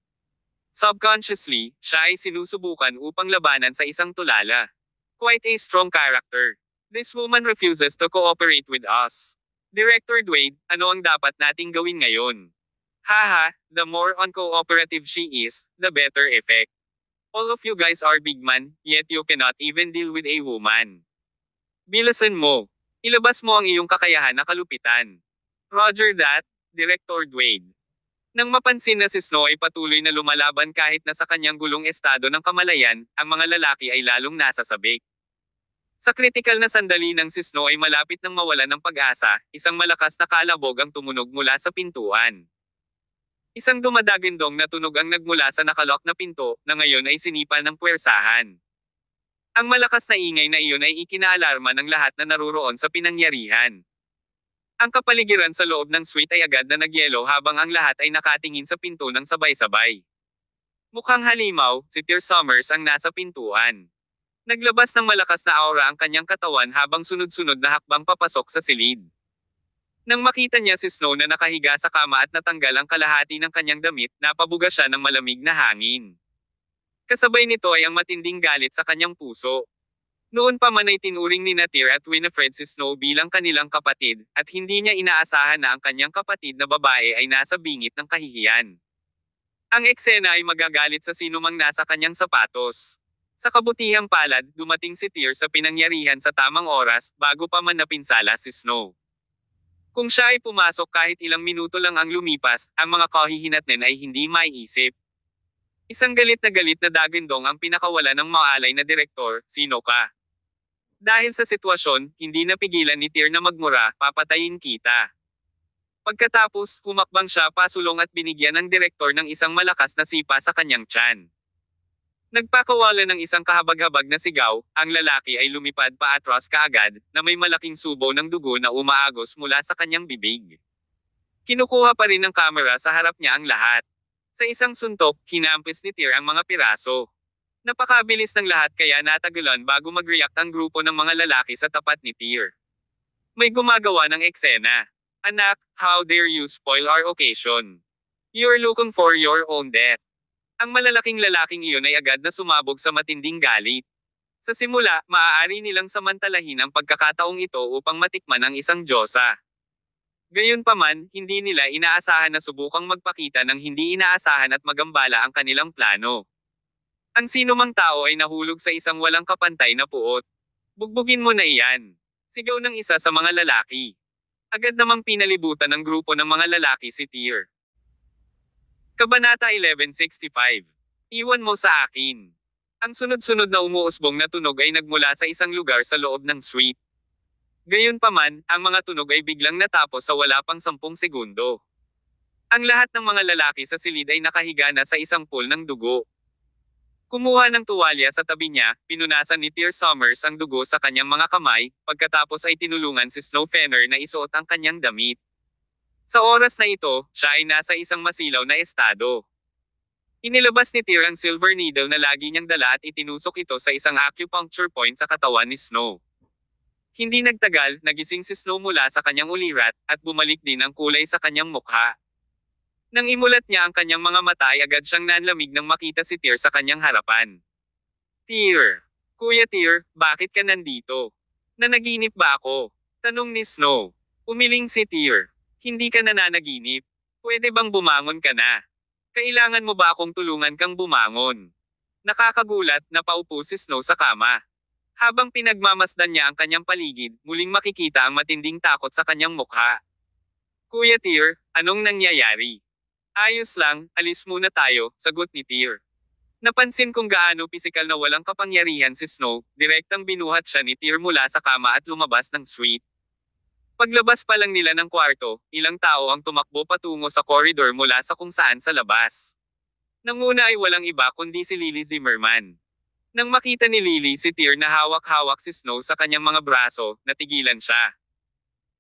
A: Subconsciously, siya ay sinusubukan upang labanan sa isang tulala. Quite a strong character. This woman refuses to cooperate with us. Director Dwayne, ano ang dapat nating gawin ngayon? Haha, the more uncooperative she is, the better effect. All of you guys are big man, yet you cannot even deal with a woman. Bilasan mo. Ilabas mo ang iyong kakayahan na kalupitan. Roger that, Director Dwayne. Nang mapansin na si Snow ay patuloy na lumalaban kahit na sa kanyang gulong estado ng kamalayan, ang mga lalaki ay lalong nasasabik. Sa kritikal na sandali nang si Snow ay malapit nang mawalan ng pag-asa, isang malakas na kalabog ang tumunog mula sa pintuan. Isang dumadagindong na tunog ang nagmula sa nakalock na pinto, na ngayon ay sinipa ng puwersahan. Ang malakas na ingay na iyon ay ikinaalarma ng lahat na naruroon sa pinangyarihan. Ang kapaligiran sa loob ng suite ay agad na nagyelo habang ang lahat ay nakatingin sa pinto ng sabay-sabay. Mukhang halimaw, si Tear Summers ang nasa pintuan. Naglabas ng malakas na aura ang kanyang katawan habang sunod-sunod na hakbang papasok sa silid. Nang makita niya si Snow na nakahiga sa kama at natanggal ang kalahati ng kanyang damit, napabuga siya ng malamig na hangin. Kasabay nito ay ang matinding galit sa kanyang puso. Noon pa man ay tinuring ni Tear at Winifred si Snow bilang kanilang kapatid, at hindi niya inaasahan na ang kanyang kapatid na babae ay nasa bingit ng kahihiyan. Ang eksena ay magagalit sa sinumang nasa kanyang sapatos. Sa kabutihang palad, dumating si Tear sa pinangyarihan sa tamang oras, bago pa man napinsala si Snow. Kung siya ay pumasok kahit ilang minuto lang ang lumipas, ang mga kahihinatnin ay hindi maiisip. Isang galit na dagindong ang pinakawala ng maalay na direktor, sino ka? Dahil sa sitwasyon, hindi napigilan ni Tear na magmura, papatayin kita. Pagkatapos, humakbang siya pasulong at binigyan ng direktor ng isang malakas na sipa sa kanyang tiyan. Nagpakawala ng isang kahabag-habag na sigaw, ang lalaki ay lumipad paatras kaagad, na may malaking subo ng dugo na umaagos mula sa kanyang bibig. Kinukuha pa rin ng kamera sa harap niya ang lahat. Sa isang suntok, hinampis ni Tear ang mga piraso. Napakabilis ng lahat kaya natagalan bago mag-react ang grupo ng mga lalaki sa tapat ni Tear. May gumagawa ng eksena. Anak, how dare you spoil our occasion? You're looking for your own death. Ang malalaking lalaking iyon ay agad na sumabog sa matinding galit. Sa simula, maaari nilang samantalahin ang pagkakataong ito upang matikman ang isang Diyosa. Gayunpaman, hindi nila inaasahan na subukang magpakita ng hindi inaasahan at magambala ang kanilang plano. Ang sinumang tao ay nahulog sa isang walang kapantay na puot. Bugbugin mo na iyan. Sigaw ng isa sa mga lalaki. Agad namang pinalibutan ng grupo ng mga lalaki si Tear. Kabanata 1165. Iwan mo sa akin. Ang sunod-sunod na umuusbong na tunog ay nagmula sa isang lugar sa loob ng suite. Gayunpaman, ang mga tunog ay biglang natapos sa wala pang 10 segundo. Ang lahat ng mga lalaki sa silid ay nakahiga na sa isang pool ng dugo. Kumuha ng tuwalya sa tabi niya, pinunasan ni Tear Summers ang dugo sa kanyang mga kamay, pagkatapos ay tinulungan si Snow Fenner na isuot ang kanyang damit. Sa oras na ito, siya ay nasa isang masilaw na estado. Inilabas ni Tear ang silver needle na lagi niyang dala at itinusok ito sa isang acupuncture point sa katawan ni Snow. Hindi nagtagal, nagising si Snow mula sa kanyang ulirat, at bumalik din ang kulay sa kanyang mukha. Nang imulat niya ang kanyang mga mata ay agad siyang nanlamig nang makita si Tyr sa kanyang harapan. Tyr! Kuya Tyr, bakit ka nandito? Nanaginip ba ako? Tanong ni Snow. Umiling si Tyr. Hindi ka nananaginip. Pwede bang bumangon ka na? Kailangan mo ba akong tulungan kang bumangon? Nakakagulat, napaupo si Snow sa kama. Habang pinagmamasdan niya ang kanyang paligid, muling makikita ang matinding takot sa kanyang mukha. Kuya Tyr, anong nangyayari? Ayos lang, alis muna tayo, sagot ni Tyr. Napansin kung gaano pisikal na walang kapangyarihan si Snow, direktang binuhat siya ni Tyr mula sa kama at lumabas ng suite. Paglabas pa lang nila ng kwarto, ilang tao ang tumakbo patungo sa koridor mula sa kung saan sa labas. Nanguna ay walang iba kundi si Lily Zimmerman. Nang makita ni Lily si Tyr na hawak-hawak si Snow sa kanyang mga braso, natigilan siya.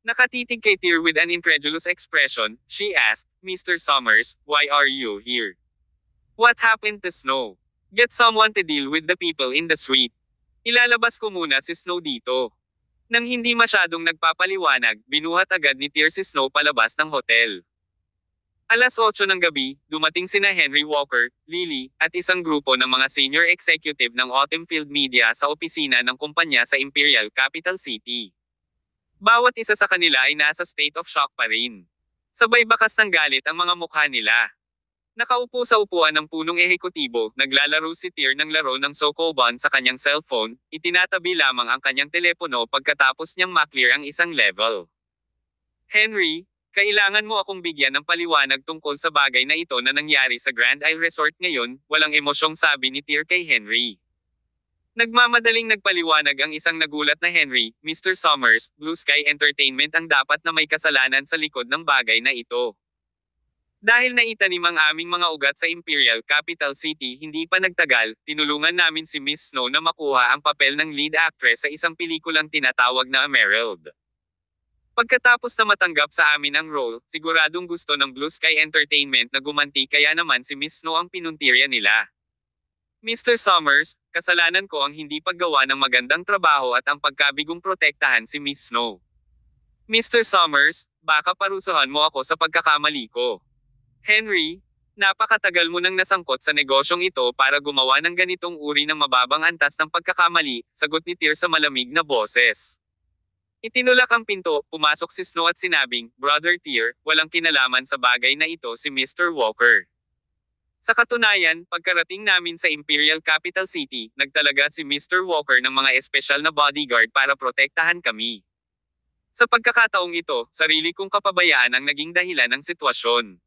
A: Nakatitig kay Tyr with an incredulous expression, she asked, Mr. Summers, why are you here? What happened to Snow? Get someone to deal with the people in the suite. Ilalabas ko muna si Snow dito. Nang hindi masyadong nagpapaliwanag, binuhat agad ni Tyr si Snow palabas ng hotel. Alas 8 ng gabi, dumating sina Henry Walker, Lily, at isang grupo ng mga senior executive ng Autumn Field Media sa opisina ng kumpanya sa Imperial Capital City. Bawat isa sa kanila ay nasa state of shock pa rin. Sabay bakas ng galit ang mga mukha nila. Nakaupo sa upuan ng punong ehekutibo, naglalaro si Tyr ng laro ng Sokoban sa kanyang cellphone, itinatabi lamang ang kanyang telepono pagkatapos niyang maklear ang isang level. Henry, kailangan mo akong bigyan ng paliwanag tungkol sa bagay na ito na nangyari sa Grand Isle Resort ngayon, walang emosyong sabi ni Tyr kay Henry. Nagmamadaling nagpaliwanag ang isang nagulat na Henry, Mr. Summers, Blue Sky Entertainment ang dapat na may kasalanan sa likod ng bagay na ito. Dahil naitanim ang aming mga ugat sa Imperial Capital City hindi pa nagtagal, tinulungan namin si Miss Snow na makuha ang papel ng lead actress sa isang pelikulang tinatawag na Emerald. Pagkatapos na matanggap sa amin ang role, siguradong gusto ng Blue Sky Entertainment na gumanti kaya naman si Miss Snow ang pinuntirya nila. Mr. Summers, kasalanan ko ang hindi paggawa ng magandang trabaho at ang pagkabigong protektahan si Miss Snow. Mr. Summers, baka parusahan mo ako sa pagkakamali ko. Henry, napakatagal mo nang nasangkot sa negosyong ito para gumawa ng ganitong uri ng mababang antas ng pagkakamali, sagot ni Tyr sa malamig na boses. Itinulak ang pinto, pumasok si Snow at sinabing, Brother Tyr, walang kinalaman sa bagay na ito si Mr. Walker. Sa katunayan, pagkarating namin sa Imperial Capital City, nagtalaga si Mr. Walker ng mga espesyal na bodyguard para protektahan kami. Sa pagkakataong ito, sarili kong kapabayaan ang naging dahilan ng sitwasyon.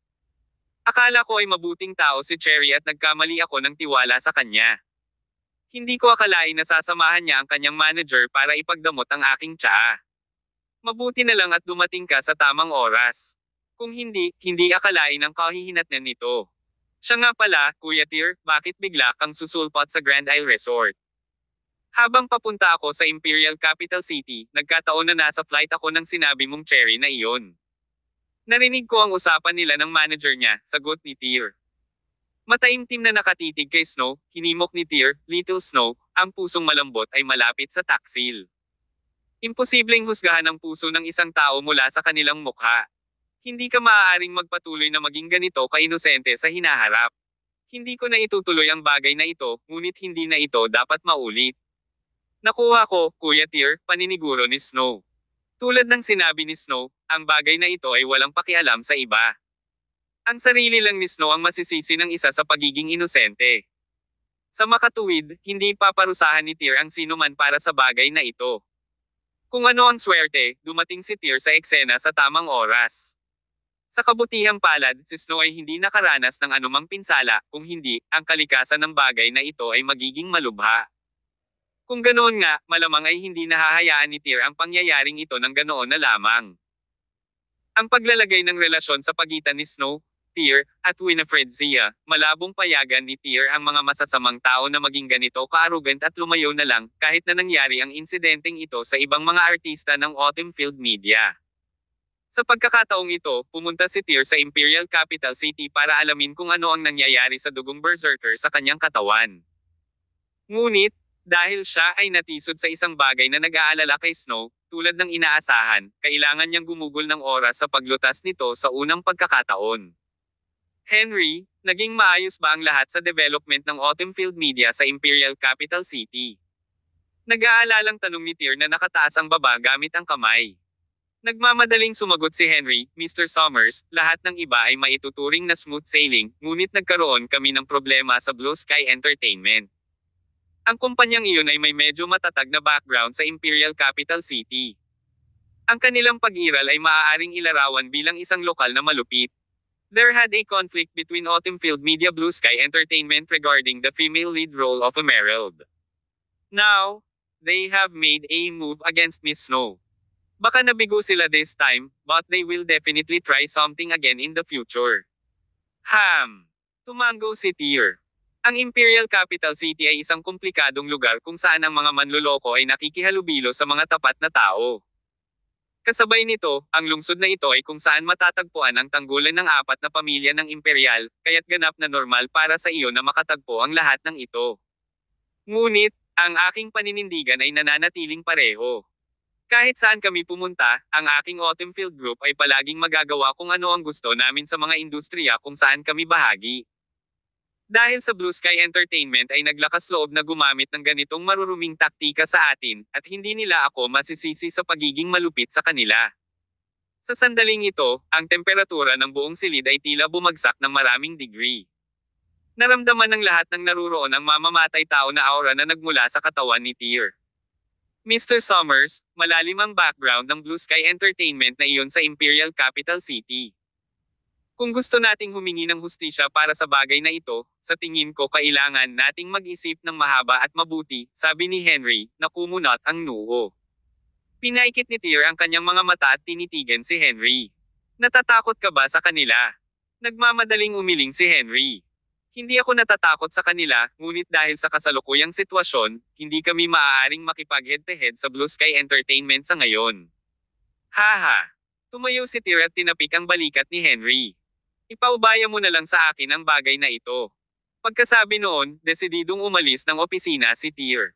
A: Akala ko ay mabuting tao si Cherry at nagkamali ako ng tiwala sa kanya. Hindi ko akalain na sasamahan niya ang kanyang manager para ipagdamot ang aking tsaa. Mabuti na lang at dumating ka sa tamang oras. Kung hindi akalain ang kahihinatnan nito. Siya nga pala, Kuya Tyr, bakit bigla kang susulpot sa Grand Isle Resort? Habang papunta ako sa Imperial Capital City, nagkataon na nasa flight ako nang sinabi mong Cherry na iyon. Narinig ko ang usapan nila ng manager niya, sagot ni Tyr. Mataimtim na nakatitig kay Snow, hinimok ni Tyr, Little Snow, ang pusong malambot ay malapit sa taksil. Imposibleng husgahan ang puso ng isang tao mula sa kanilang mukha. Hindi ka maaaring magpatuloy na maging ganito ka-inosente sa hinaharap. Hindi ko na itutuloy ang bagay na ito, ngunit hindi na ito dapat maulit. Nakuha ko, Kuya Tyr, paniniguro ni Snow. Tulad ng sinabi ni Snow, ang bagay na ito ay walang pakialam sa iba. Ang sarili lang ni Snow ang masisisi ng isa sa pagiging inosente. Sa makatuwid, hindi paparusahan ni Tyr ang sinuman para sa bagay na ito. Kung ano ang swerte, dumating si Tyr sa eksena sa tamang oras. Sa kabutihang palad, si Snow ay hindi nakaranas ng anumang pinsala, kung hindi, ang kalikasan ng bagay na ito ay magiging malubha. Kung ganoon nga, malamang ay hindi nahahayaan ni Tyr ang pangyayaring ito ng ganoon na lamang. Ang paglalagay ng relasyon sa pagitan ni Snow, Tyr, at Winifred Zia, malabong payagan ni Tyr ang mga masasamang tao na maging ganito ka-arrogant at lumayo na lang, kahit na nangyari ang insidenteng ito sa ibang mga artista ng Autumn Field Media. Sa pagkakataong ito, pumunta si Tyr sa Imperial Capital City para alamin kung ano ang nangyayari sa dugong berserker sa kanyang katawan. Ngunit, dahil siya ay natisod sa isang bagay na nag-aalala kay Snow, tulad ng inaasahan, kailangan niyang gumugol ng oras sa paglutas nito sa unang pagkakataon. Henry, naging maayos ba ang lahat sa development ng Autumn Field Media sa Imperial Capital City? Nag-aalalang tanong ni Tyr na nakataas ang baba gamit ang kamay. Nagmamadaling sumagot si Henry, Mr. Summers, lahat ng iba ay maituturing na smooth sailing, ngunit nagkaroon kami ng problema sa Blue Sky Entertainment. Ang kumpanyang iyon ay may medyo matatag na background sa Imperial Capital City. Ang kanilang pag-iral ay maaaring ilarawan bilang isang lokal na malupit. There had a conflict between Autumn Field Media Blue Sky Entertainment regarding the female lead role of Emerald. Now, they have made a move against Miss Snow. Baka nabigo sila this time, but they will definitely try something again in the future. Tumango si Tyr. Ang Imperial Capital City ay isang komplikadong lugar kung saan ang mga manloloko ay nakikihalubilo sa mga tapat na tao. Kasabay nito, ang lungsod na ito ay kung saan matatagpuan ang tanggulan ng apat na pamilya ng Imperial, kaya't ganap na normal para sa iyo na makatagpo ang lahat ng ito. Ngunit, ang aking paninindigan ay nananatiling pareho. Kahit saan kami pumunta, ang aking Autumn Field Group ay palaging magagawa kung ano ang gusto namin sa mga industriya kung saan kami bahagi. Dahil sa Blue Sky Entertainment ay naglakas loob na gumamit ng ganitong maruruming taktika sa atin, at hindi nila ako masisisi sa pagiging malupit sa kanila. Sa sandaling ito, ang temperatura ng buong silid ay tila bumagsak ng maraming degree. Naramdaman ng lahat ng naruroon ang mamamatay tao na aura na nagmula sa katawan ni Tyr. Mr. Summers, malalim ang background ng Blue Sky Entertainment na iyon sa Imperial Capital City. Kung gusto nating humingi ng hustisya para sa bagay na ito, sa tingin ko kailangan nating mag-isip ng mahaba at mabuti, sabi ni Henry, na kumunat ang noo. Pinaikit ni Tyr ang kanyang mga mata at tinitigan si Henry. Natatakot ka ba sa kanila? Nagmamadaling umiling si Henry. Hindi ako natatakot sa kanila, ngunit dahil sa kasalukuyang sitwasyon, hindi kami maaaring makipag-head-to-head sa Blue Sky Entertainment sa ngayon. Haha! Tumayo si Tyr at tinapik ang balikat ni Henry. Ipaubaya mo na lang sa akin ang bagay na ito. Pagkasabi noon, desididong umalis ng opisina si Tyr.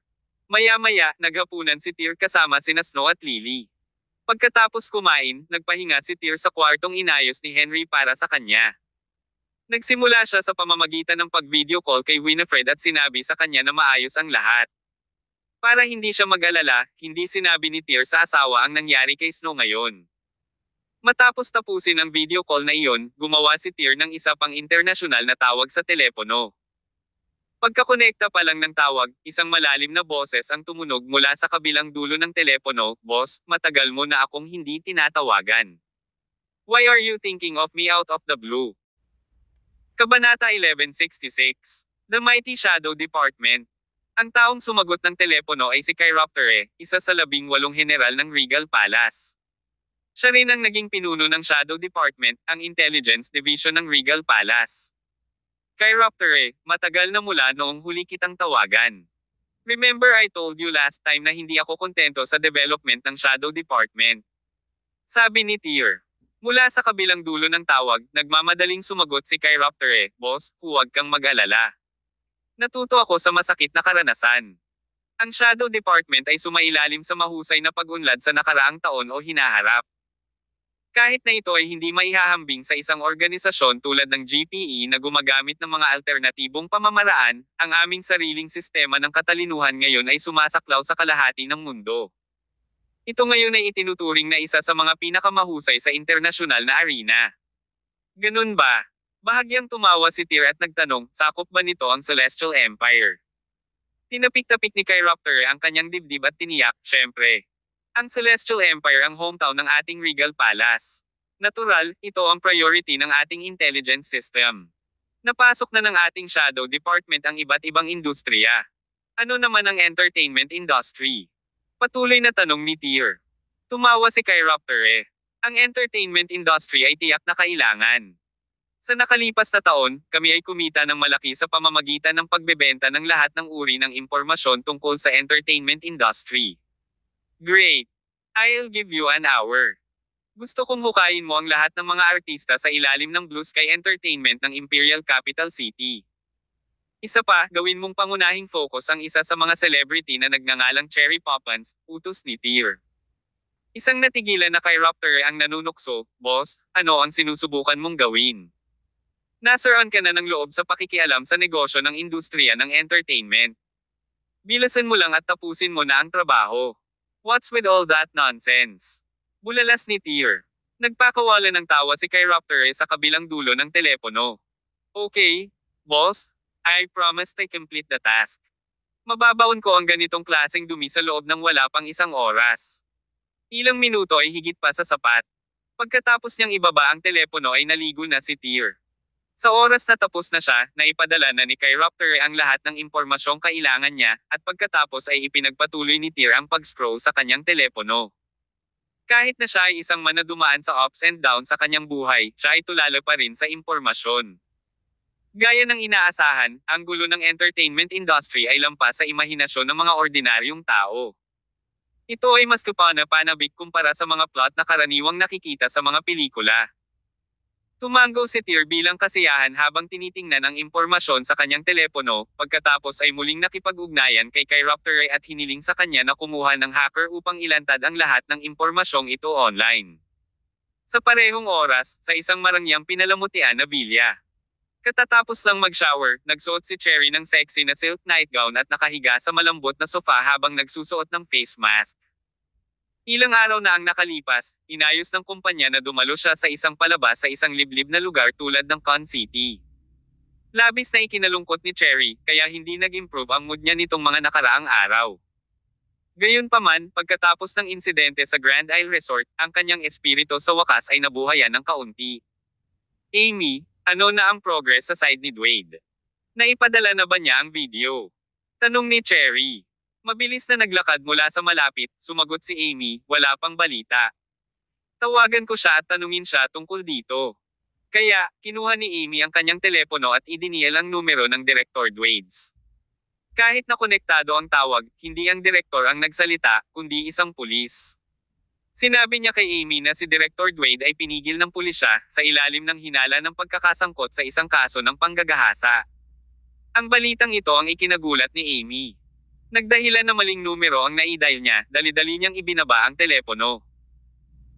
A: Maya-maya, naghapunan si Tyr kasama sina Snow at Lily. Pagkatapos kumain, nagpahinga si Tyr sa kwartong inayos ni Henry para sa kanya. Nagsimula siya sa pamamagitan ng pag-video call kay Winifred at sinabi sa kanya na maayos ang lahat. Para hindi siya mag-alala, hindi sinabi ni Tyr sa asawa ang nangyari kay Snow ngayon. Matapos tapusin ang video call na iyon, gumawa si Tyr ng isa pang internasyonal na tawag sa telepono. Pagkakonekta pa lang ng tawag, isang malalim na boses ang tumunog mula sa kabilang dulo ng telepono, "Boss, matagal mo na akong hindi tinatawagan. Why are you thinking of me out of the blue?" Kabanata 1166. The Mighty Shadow Department. Ang taong sumagot ng telepono ay si Chiroptera, isa sa 18 general ng Regal Palace. Siya rin ang naging pinuno ng Shadow Department, ang Intelligence Division ng Regal Palace. Chiroptera, matagal na mula noong huli kitang tawagan. Remember I told you last time na hindi ako kontento sa development ng Shadow Department? Sabi ni Tyr. Mula sa kabilang dulo ng tawag, nagmamadaling sumagot si Chiroptera, "Boss, huwag kang mag-alala. Natuto ako sa masakit na karanasan. Ang Shadow Department ay sumailalim sa mahusay na pag-unlad sa nakaraang taon o hinaharap. Kahit na ito ay hindi maihahambing sa isang organisasyon tulad ng GPE na gumagamit ng mga alternatibong pamamaraan, ang aming sariling sistema ng katalinuhan ngayon ay sumasaklaw sa kalahati ng mundo. Ito ngayon ay itinuturing na isa sa mga pinakamahusay sa internasyonal na arena." Ganun ba? Bahagyang tumawa si Tyr at nagtanong, sakop ba nito ang Celestial Empire? Tinapik-tapik ni Chiroptera ang kanyang dibdib at tiniyak, syempre. Ang Celestial Empire ang hometown ng ating Regal Palace. Natural, ito ang priority ng ating intelligence system. Napasok na ng ating Shadow Department ang iba't ibang industriya. Ano naman ang entertainment industry? Patuloy na tanong ni Tyr. Tumawa si Chiroptera. Ang entertainment industry ay tiyak na kailangan. Sa nakalipas na taon, kami ay kumita ng malaki sa pamamagitan ng pagbebenta ng lahat ng uri ng impormasyon tungkol sa entertainment industry. Great! I'll give you an hour. Gusto kong hukayin mo ang lahat ng mga artista sa ilalim ng Blue Sky Entertainment ng Imperial Capital City. Isa pa, gawin mong pangunahing focus ang isa sa mga celebrity na nagngangalang Cherry Poppins, utos ni Tyr. Isang natigilan na Chiroptera ang nanunukso, "Boss, ano ang sinusubukan mong gawin?" Nasaran ka na ng loob sa pakikialam sa negosyo ng industriya ng entertainment. Bilasan mo lang at tapusin mo na ang trabaho. What's with all that nonsense? Bulalas ni Tyr. Nagpakawala ng tawa si Chiroptera sa kabilang dulo ng telepono. Okay, boss. I promise to complete the task. Mababaon ko ang ganitong klaseng dumi sa loob ng wala pang isang oras. Ilang minuto ay higit pa sa sapat. Pagkatapos niyang ibaba ang telepono ay naligo na si Tyr. Sa oras na tapos na siya, naipadala na ni Chiroptera ang lahat ng impormasyong kailangan niya, at pagkatapos ay ipinagpatuloy ni Tyr ang pag-scroll sa kanyang telepono. Kahit na siya ay isang manadumaan sa ups and downs sa kanyang buhay, siya ay tulala pa rin sa impormasyon. Gaya ng inaasahan, ang gulo ng entertainment industry ay lampas sa imahinasyon ng mga ordinaryong tao. Ito ay mas kapana-panabik kumpara sa mga plot na karaniwang nakikita sa mga pelikula. Tumango si Tyr bilang kasiyahan habang tinitingnan ang impormasyon sa kanyang telepono, pagkatapos ay muling nakipag-ugnayan kay Chiroptera at hiniling sa kanya na kumuha ng hacker upang ilantad ang lahat ng impormasyong ito online. Sa parehong oras, sa isang marangyang pinalamutian na villa. Katatapos lang mag-shower, nagsuot si Cherry ng sexy na silk nightgown at nakahiga sa malambot na sofa habang nagsusuot ng face mask. Ilang araw na ang nakalipas, inayos ng kumpanya na dumalo siya sa isang palabas sa isang liblib na lugar tulad ng Con City. Labis na ikinalungkot ni Cherry, kaya hindi nag-improve ang mood niya nitong mga nakaraang araw. Gayunpaman, pagkatapos ng insidente sa Grand Isle Resort, ang kanyang espiritu sa wakas ay nabuhayan ng kaunti. Amy, ano na ang progress sa side ni Dwayne? Naipadala na ba niya ang video? Tanong ni Cherry. Mabilis na naglakad mula sa malapit, sumagot si Amy, wala pang balita. Tawagan ko siya at tanungin siya tungkol dito. Kaya, kinuha ni Amy ang kanyang telepono at idinial ang numero ng Director Dwayne. Kahit na konektado ang tawag, hindi ang direktor ang nagsalita, kundi isang pulis. Sinabi niya kay Amy na si Director Dwayne ay pinigil ng pulisya sa ilalim ng hinala ng pagkakasangkot sa isang kaso ng panggagahasa. Ang balitang ito ang ikinagulat ni Amy. Nagdahilan na maling numero ang naidial niya, dali-dali niyang ibinaba ang telepono.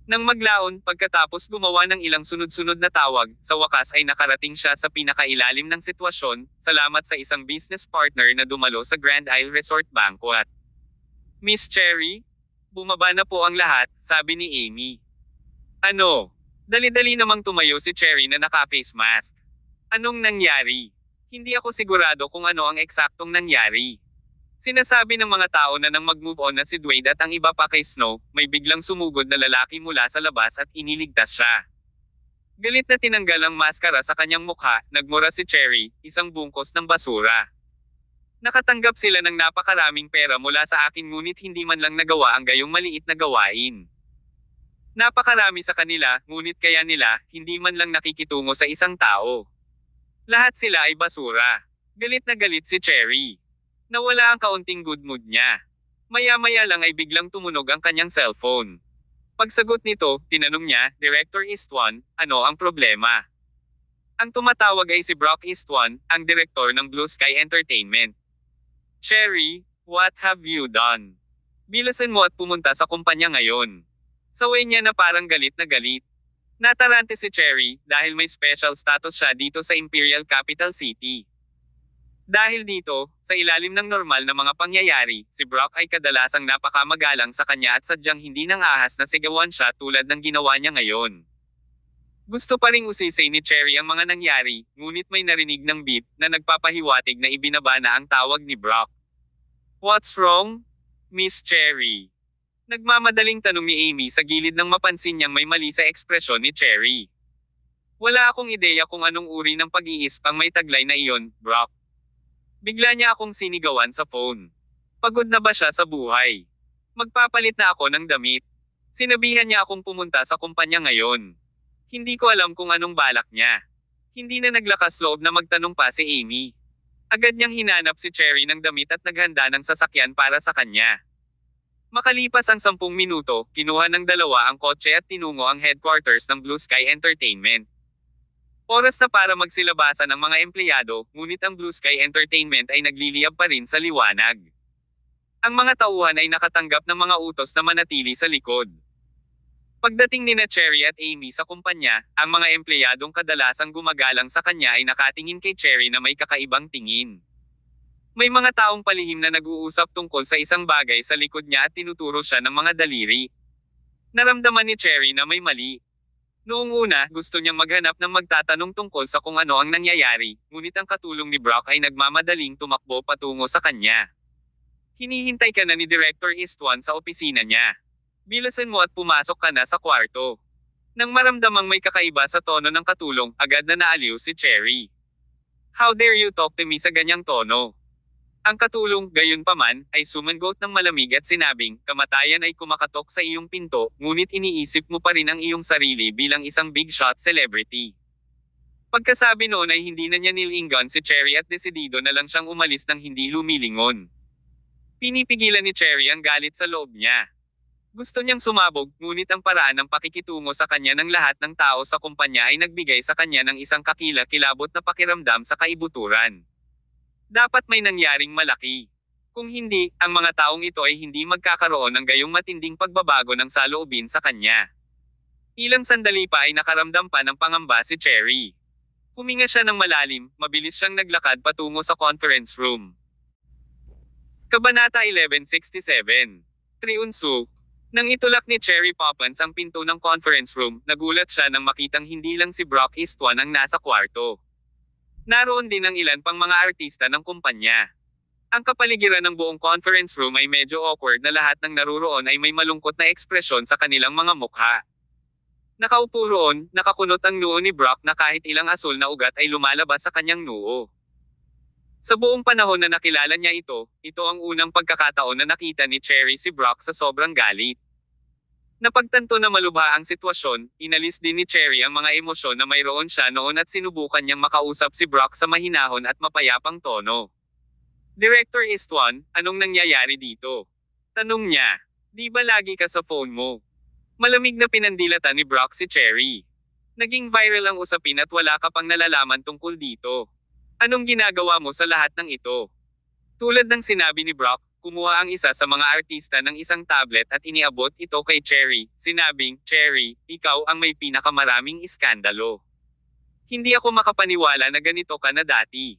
A: Nang maglaon, pagkatapos gumawa ng ilang sunod-sunod na tawag, sa wakas ay nakarating siya sa pinakailalim ng sitwasyon, salamat sa isang business partner na dumalo sa Grand Isle Resort Banquet. Miss Cherry? Bumaba na po ang lahat, sabi ni Amy. Ano? Dali-dali namang tumayo si Cherry na naka-face mask. Anong nangyari? Hindi ako sigurado kung ano ang eksaktong nangyari. Sinasabi ng mga tao na nang mag-move on na si Dwayne at ang iba pa kay Snow, may biglang sumugod na lalaki mula sa labas at iniligtas siya. Galit na tinanggal ang maskara sa kanyang mukha, nagmura si Cherry, isang bungkos ng basura. Nakatanggap sila ng napakaraming pera mula sa akin ngunit hindi man lang nagawa ang gayong maliit na gawain. Napakarami sa kanila, ngunit kaya nila, hindi man lang nakikitungo sa isang tao. Lahat sila ay basura. Galit na galit si Cherry. Nawala ang kaunting good mood niya. Maya-maya lang ay biglang tumunog ang kanyang cellphone. Pagsagot nito, tinanong niya, Director Eastwan, ano ang problema? Ang tumatawag ay si Brock Eastwan, ang direktor ng Blue Sky Entertainment. Cherry, what have you done? Bilasan mo at pumunta sa kumpanya ngayon. Saway niya na parang galit na galit. Natarante si Cherry, dahil may special status siya dito sa Imperial Capital City. Dahil dito, sa ilalim ng normal na mga pangyayari, si Brock ay kadalasang napakamagalang sa kanya at sadyang hindi nang ahas na sigawan siya tulad ng ginawa niya ngayon. Gusto pa ring usisay ni Cherry ang mga nangyari, ngunit may narinig ng beep na nagpapahiwatig na ibinaba na ang tawag ni Brock. What's wrong, Miss Cherry? Nagmamadaling tanong ni Amy sa gilid nang mapansin niyang may mali sa ekspresyon ni Cherry. Wala akong ideya kung anong uri ng pag-iisip ang may taglay na iyon, Brock. Bigla niya akong sinigawan sa phone. Pagod na ba siya sa buhay? Magpapalit na ako ng damit. Sinabihan niya akong pumunta sa kumpanya ngayon. Hindi ko alam kung anong balak niya. Hindi na naglakas loob na magtanong pa si Amy. Agad niyang hinanap si Cherry ng damit at naghanda ng sasakyan para sa kanya. Makalipas ang 10 minuto, kinuha ng dalawa ang kotse at tinungo ang headquarters ng Blue Sky Entertainment. Oras na para magsilabasan ang mga empleyado, ngunit ang Blue Sky Entertainment ay nagliliyab pa rin sa liwanag. Ang mga tauhan ay nakatanggap ng mga utos na manatili sa likod. Pagdating nina Cherry at Amy sa kumpanya, ang mga empleyadong kadalasang gumagalang sa kanya ay nakatingin kay Cherry na may kakaibang tingin. May mga taong palihim na nag-uusap tungkol sa isang bagay sa likod niya at tinuturo siya ng mga daliri. Naramdaman ni Cherry na may mali. Noong una, gusto niyang maghanap ng magtatanong tungkol sa kung ano ang nangyayari, ngunit ang katulong ni Brock ay nagmamadaling tumakbo patungo sa kanya. Hinihintay ka na ni Director Istvan sa opisina niya. Bilasan mo at pumasok ka na sa kwarto. Nang maramdamang may kakaiba sa tono ng katulong, agad na naaliw si Cherry. How dare you talk to me sa ganyang tono? Ang katulong, gayon paman, ay sumangot ng malamig at sinabing, kamatayan ay kumakatok sa iyong pinto, ngunit iniisip mo pa rin ang iyong sarili bilang isang big shot celebrity. Pagkasabi noon ay hindi na niya nilingon si Cherry at desidido na lang siyang umalis nang hindi lumilingon. Pinipigilan ni Cherry ang galit sa loob niya. Gusto niyang sumabog, ngunit ang paraan ng pakikitungo sa kanya ng lahat ng tao sa kumpanya ay nagbigay sa kanya ng isang kakila-kilabot na pakiramdam sa kaibuturan. Dapat may nangyaring malaki. Kung hindi, ang mga taong ito ay hindi magkakaroon ng gayong matinding pagbabago ng saloobin sa kanya. Ilang sandali pa ay nakaramdam pa ng pangamba si Cherry. Huminga siya ng malalim, mabilis siyang naglakad patungo sa conference room. Kabanata 1167. Triunso. Nang itulak ni Cherry Poppins ang pinto ng conference room, nagulat siya nang makitang hindi lang si Brock Istvan ang nasa kwarto. Naroon din ang ilan pang mga artista ng kumpanya. Ang kapaligiran ng buong conference room ay medyo awkward na lahat ng naruroon ay may malungkot na ekspresyon sa kanilang mga mukha. Nakaupo roon, nakakunot ang noo ni Brock na kahit ilang asul na ugat ay lumalabas sa kanyang noo. Sa buong panahon na nakilala niya ito ang unang pagkakataon na nakita ni Cherry si Brock sa sobrang galit. Napagtanto na malubha ang sitwasyon, inalis din ni Cherry ang mga emosyon na mayroon siya noon at sinubukan niyang makausap si Brock sa mahinahon at mapayapang tono. Director Istvan, anong nangyayari dito? Tanong niya. Di ba lagi ka sa phone mo? Malamig na pinandilatan ni Brock si Cherry. Naging viral ang usapin at wala ka pang nalalaman tungkol dito. Anong ginagawa mo sa lahat ng ito? Tulad ng sinabi ni Brock, kumuha ang isa sa mga artista ng isang tablet at iniabot ito kay Cherry, sinabing, Cherry, ikaw ang may pinakamaraming iskandalo. Hindi ako makapaniwala na ganito ka na dati.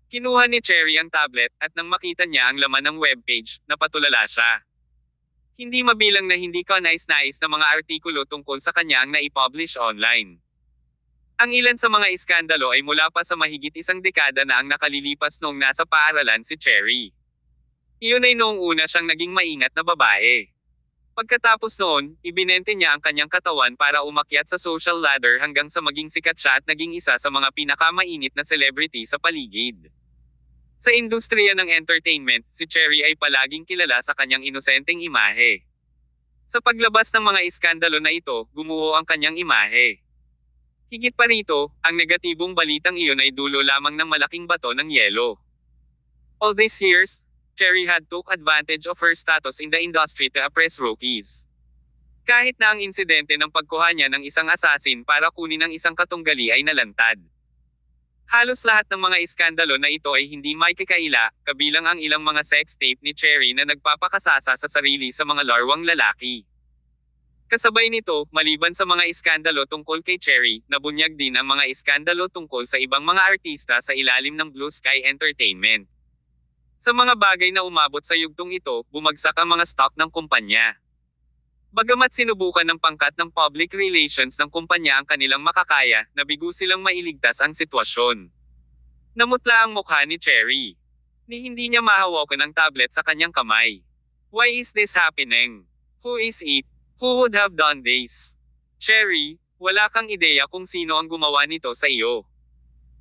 A: Kinuha ni Cherry ang tablet at nang makita niya ang laman ng webpage, napatulala siya. Hindi mabilang na hindi ka nais-nais na mga artikulo tungkol sa kanya ang naipublish online. Ang ilan sa mga iskandalo ay mula pa sa mahigit isang dekada na ang nakalilipas noong nasa paaralan si Cherry. Iyon ay noong una siyang naging maingat na babae. Pagkatapos noon, ibinente niya ang kanyang katawan para umakyat sa social ladder hanggang sa maging sikat siya at naging isa sa mga pinakamainit na celebrity sa paligid. Sa industriya ng entertainment, si Cherry ay palaging kilala sa kanyang inosenteng imahe. Sa paglabas ng mga iskandalo na ito, gumuho ang kanyang imahe. Higit pa rito, ang negatibong balitang iyon ay dulo lamang ng malaking bato ng yelo. All these years, Cherry had took advantage of her status in the industry to oppress rookies. Kahit na ang insidente ng pagkuha niya ng isang assassin para kunin ang isang katunggali ay nalantad. Halos lahat ng mga iskandalo na ito ay hindi maikakaila, kabilang ang ilang mga sex tape ni Cherry na nagpapakasasa sa sarili sa mga larwang lalaki. Kasabay nito, maliban sa mga iskandalo tungkol kay Cherry, nabunyag din ang mga iskandalo tungkol sa ibang mga artista sa ilalim ng Blue Sky Entertainment. Sa mga bagay na umabot sa yugtong ito, bumagsak ang mga stock ng kumpanya. Bagamat sinubukan ng pangkat ng public relations ng kumpanya ang kanilang makakaya, nabigo silang mailigtas ang sitwasyon. Namutla ang mukha ni Cherry. Hindi niya mahawakan ang tablet sa kanyang kamay. Why is this happening? Who is it? Who would have done this? Cherry, wala kang ideya kung sino ang gumawa nito sa iyo.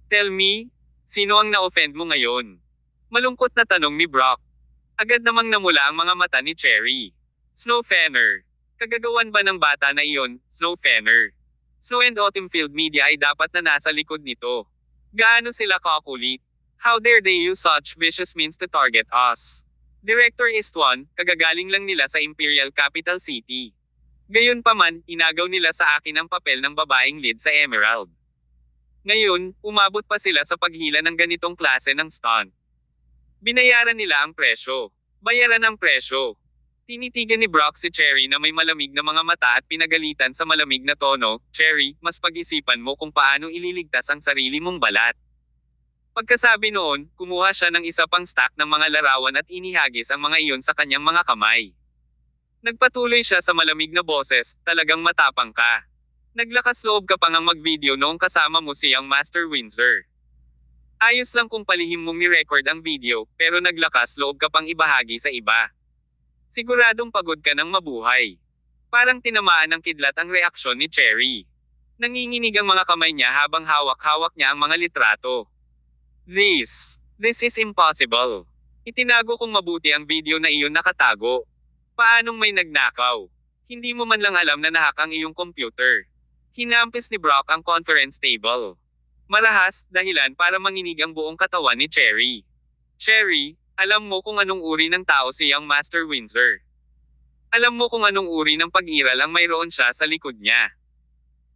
A: Tell me, sino ang na-offend mo ngayon? Malungkot na tanong ni Brock. Agad namang namula ang mga mata ni Cherry. Snow Fenner. Kagagawan ba ng bata na iyon, Snow Fenner? Snow and Autumnfield Media ay dapat na nasa likod nito. Gaano sila kakulit? How dare they use such vicious means to target us? Director Istvan, kagagaling lang nila sa Imperial Capital City. Gayunpaman, inagaw nila sa akin ang papel ng babaeng lead sa Emerald. Ngayon, umabot pa sila sa paghila ng ganitong klase ng stunt. Binayaran nila ang presyo. Bayaran ang presyo. Tinitigan ni Brock si Cherry na may malamig na mga mata at pinagalitan sa malamig na tono, "Cherry, mas pag-isipan mo kung paano ililigtas ang sarili mong balat." Pagkasabi noon, kumuha siya ng isa pang stack ng mga larawan at inihagis ang mga iyon sa kanyang mga kamay. Nagpatuloy siya sa malamig na boses, "Talagang matapang ka. Naglakas loob ka pang mag-video noong kasama mo si Young Master Windsor. Ayos lang kung palihim mong ni-record ang video, pero naglakas loob ka pang ibahagi sa iba. Siguradong pagod ka ng mabuhay." Parang tinamaan ng kidlat ang reaksyon ni Cherry. Nanginginig ang mga kamay niya habang hawak-hawak niya ang mga litrato. This is impossible. Itinago kong mabuti ang video na iyon nakatago. Paanong may nagnakaw? Hindi mo man lang alam na nahak ang iyong computer. Hinampis ni Brock ang conference table. Marahas, dahilan para manginig ang buong katawan ni Cherry. "Cherry, alam mo kung anong uri ng tao si Young Master Windsor. Alam mo kung anong uri ng pag-iral ang mayroon siya sa likod niya.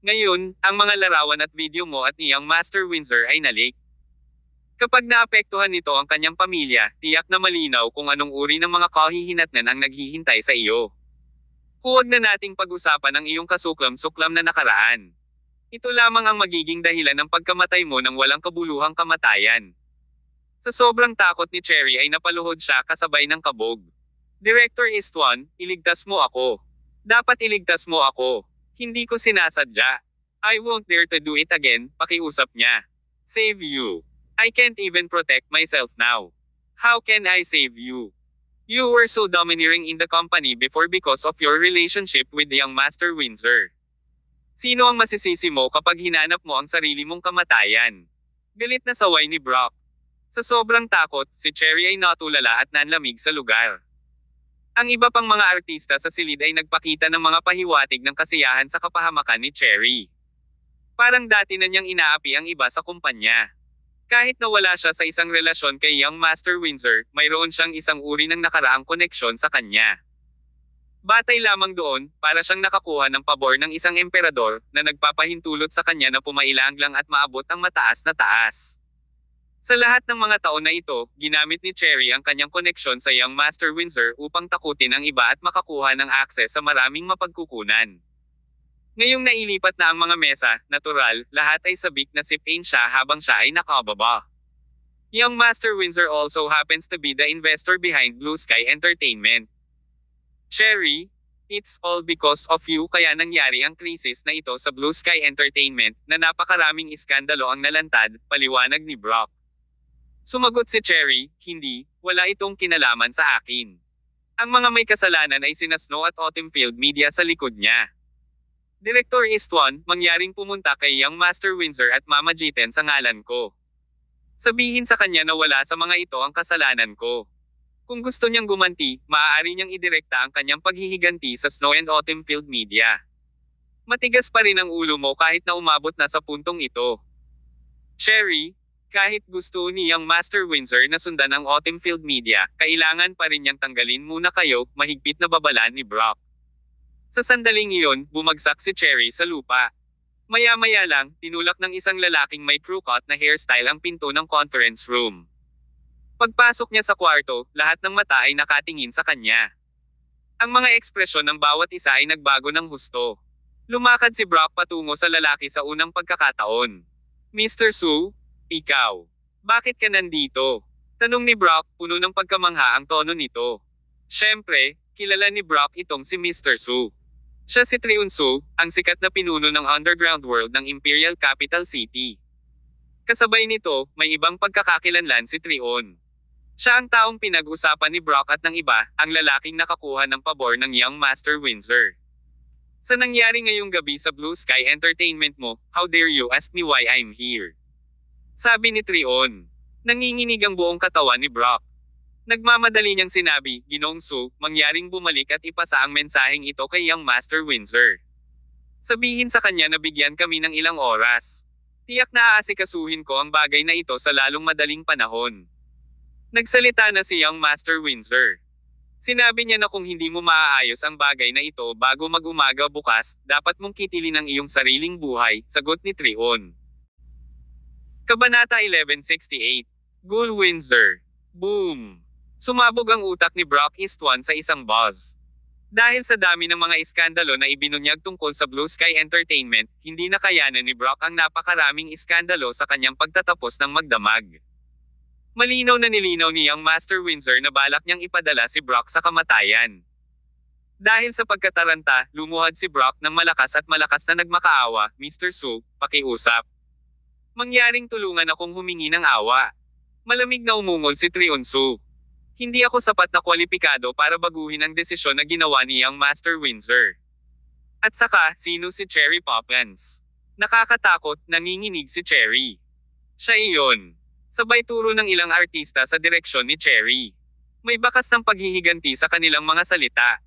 A: Ngayon, ang mga larawan at video mo at ni Young Master Windsor ay nalik. Kapag naapektuhan nito ang kanyang pamilya, tiyak na malinaw kung anong uri ng mga kahihinatnan ang naghihintay sa iyo. Huwag na nating pag-usapan ang iyong kasuklam-suklam na nakaraan. Ito lamang ang magiging dahilan ng pagkamatay mo ng walang kabuluhang kamatayan." Sa sobrang takot ni Cherry ay napaluhod siya kasabay ng kabog. "Director Istvan, iligtas mo ako. Dapat iligtas mo ako. Hindi ko sinasadya. I won't dare to do it again," pakiusap niya. "Save you. I can't even protect myself now. How can I save you? You were so domineering in the company before because of your relationship with the Young Master Windsor. Sino ang masisisi mo kapag hinanap mo ang sarili mong kamatayan?" Galit na saway ni Brock. Sa sobrang takot, si Cherry ay natulala at nanlamig sa lugar. Ang iba pang mga artista sa silid ay nagpakita ng mga pahiwatig ng kasiyahan sa kapahamakan ni Cherry. Parang dati na niyang inaapi ang iba sa kumpanya. Kahit na wala siya sa isang relasyon kay Young Master Windsor, mayroon siyang isang uri ng nakaraang koneksyon sa kanya. Batay lamang doon, para siyang nakakuha ng pabor ng isang emperador, na nagpapahintulot sa kanya na pumailang at maabot ang mataas na taas. Sa lahat ng mga taon na ito, ginamit ni Cherry ang kanyang koneksyon sa Young Master Windsor upang takutin ang iba at makakuha ng akses sa maraming mapagkukunan. Ngayong nailipat na ang mga mesa, natural, lahat ay sabik na sipain siya habang siya ay nakababa. Young Master Windsor also happens to be the investor behind Blue Sky Entertainment. "Cherry, it's all because of you kaya nangyari ang krisis na ito sa Blue Sky Entertainment, na napakaraming iskandalo ang nalantad," paliwanag ni Brock. Sumagot si Cherry, "Hindi, wala itong kinalaman sa akin. Ang mga may kasalanan ay sina Snow at Autumn Field Media sa likod niya. Director Istvan, mangyaring pumunta kay Young Master Windsor at mamagitin sa ngalan ko. Sabihin sa kanya na wala sa mga ito ang kasalanan ko. Kung gusto niyang gumanti, maaari niyang idirekta ang kanyang paghihiganti sa Snow and Autumn Field Media. Matigas pa rin ang ulo mo kahit na umabot na sa puntong ito. Cherry, kahit gusto ni Young Master Windsor na sundan ang Autumn Field Media, kailangan pa rin niyang tanggalin muna kayo," mahigpit na babala ni Brock. Sa sandaling iyon, bumagsak si Cherry sa lupa. Maya-maya lang, tinulak ng isang lalaking may crew cut na hairstyle ang pinto ng conference room. Pagpasok niya sa kwarto, lahat ng mata ay nakatingin sa kanya. Ang mga ekspresyon ng bawat isa ay nagbago ng husto. Lumakad si Brock patungo sa lalaki sa unang pagkakataon. "Mr. Su, ikaw. Bakit ka nandito?" Tanong ni Brock, puno ng pagkamangha ang tono nito. Siyempre, kilala ni Brock itong si Mr. Su. Siya si Triun Su, ang sikat na pinuno ng underground world ng Imperial Capital City. Kasabay nito, may ibang pagkakakilanlan si Trion. Siya ang taong pinag-usapan ni Brock at ng iba, ang lalaking nakakuha ng pabor ng Young Master Windsor. "Sa nangyari ngayong gabi sa Blue Sky Entertainment mo, how dare you ask me why I'm here?" Sabi ni Trion. Nanginginig ang buong katawan ni Brock. Nagmamadali niyang sinabi, "Ginoong Su, mangyaring bumalik at ipasa ang mensaheng ito kay Young Master Windsor. Sabihin sa kanya na bigyan kami ng ilang oras. Tiyak na aasikasuhin ko ang bagay na ito sa lalong madaling panahon." Nagsalita na si Young Master Windsor. Sinabi niya na kung hindi mo maaayos ang bagay na ito bago mag-umaga bukas, dapat mong kitilin ang iyong sariling buhay, sagot ni Trion. Kabanata 1168. Ghoul Windsor. Boom! Sumabog ang utak ni Brock Istvan sa isang buzz. Dahil sa dami ng mga iskandalo na ibinunyag tungkol sa Blue Sky Entertainment, hindi na kayanan ni Brock ang napakaraming iskandalo sa kanyang pagtatapos ng magdamag. Malinaw na nilinaw ni Young Master Windsor na balak niyang ipadala si Brock sa kamatayan. Dahil sa pagkataranta, lumuhad si Brock ng malakas na nagmakaawa, Mr. Su, pakiusap. Mangyaring tulungan akong humingi ng awa. Malamig na umungol si Trionsu. Hindi ako sapat na kwalipikado para baguhin ang desisyon na ginawa ni Young Master Windsor. At saka, sino si Cherry Poppins? Nakakatakot, nanginginig si Cherry. Siya iyon. Sabay turo ng ilang artista sa direksyon ni Cherry. May bakas ng paghihiganti sa kanilang mga salita.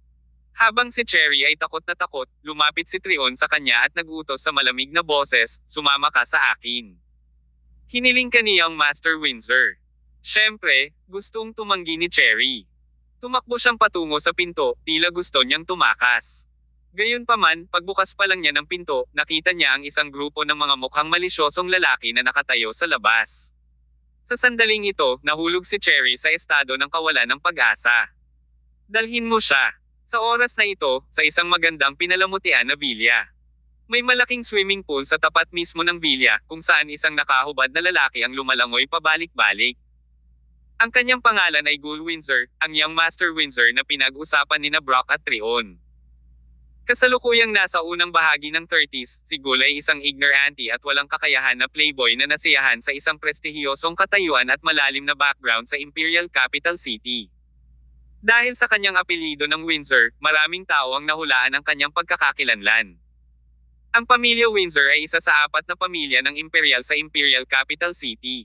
A: Habang si Cherry ay takot na takot, lumapit si Trion sa kanya at nagutos sa malamig na boses, sumama ka sa akin. Hiniling ka ni Young Master Windsor. Siyempre, gustong tumanggi ni Cherry. Tumakbo siyang patungo sa pinto, tila gusto niyang tumakas. Gayunpaman, pagbukas pa lang niya ng pinto, nakita niya ang isang grupo ng mga mukhang malisyosong lalaki na nakatayo sa labas. Sa sandaling ito, nahulog si Cherry sa estado ng kawalan ng pag-asa. Dalhin mo siya. Sa oras na ito, sa isang magandang pinalamutian na villa. May malaking swimming pool sa tapat mismo ng villa, kung saan isang nakahubad na lalaki ang lumalangoy pabalik-balik. Ang kanyang pangalan ay Gul Windsor, ang Young Master Windsor na pinag-usapan ni Brock at Trion. Kasalukuyang nasa unang bahagi ng 30s, si Gul ay isang ignorante at walang kakayahan na playboy na nasiyahan sa isang prestihiyosong katayuan at malalim na background sa Imperial Capital City. Dahil sa kanyang apelyido ng Windsor, maraming tao ang nahulaan ang kanyang pagkakakilanlan. Ang pamilya Windsor ay isa sa 4 na pamilya ng Imperial sa Imperial Capital City.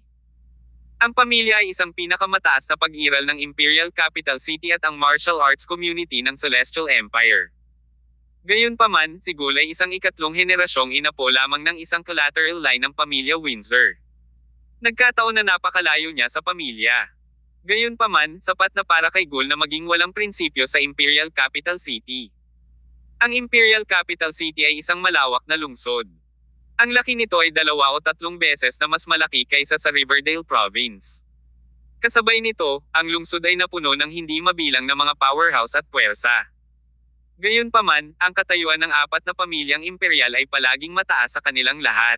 A: Ang pamilya ay isang pinakamataas na pag-iral ng Imperial Capital City at ang martial arts community ng Celestial Empire. Gayunpaman, si Gul ay isang ikatlong henerasyong inapo lamang ng isang collateral line ng pamilya Windsor. Nagkataon na napakalayo niya sa pamilya. Gayunpaman, sapat na para kay Gul na maging walang prinsipyo sa Imperial Capital City. Ang Imperial Capital City ay isang malawak na lungsod. Ang laki nito ay 2 o 3 beses na mas malaki kaysa sa Riverdale Province. Kasabay nito, ang lungsod ay napuno ng hindi mabilang na mga powerhouse at puwersa. Gayunpaman, ang katayuan ng 4 na pamilyang imperial ay palaging mataas sa kanilang lahat.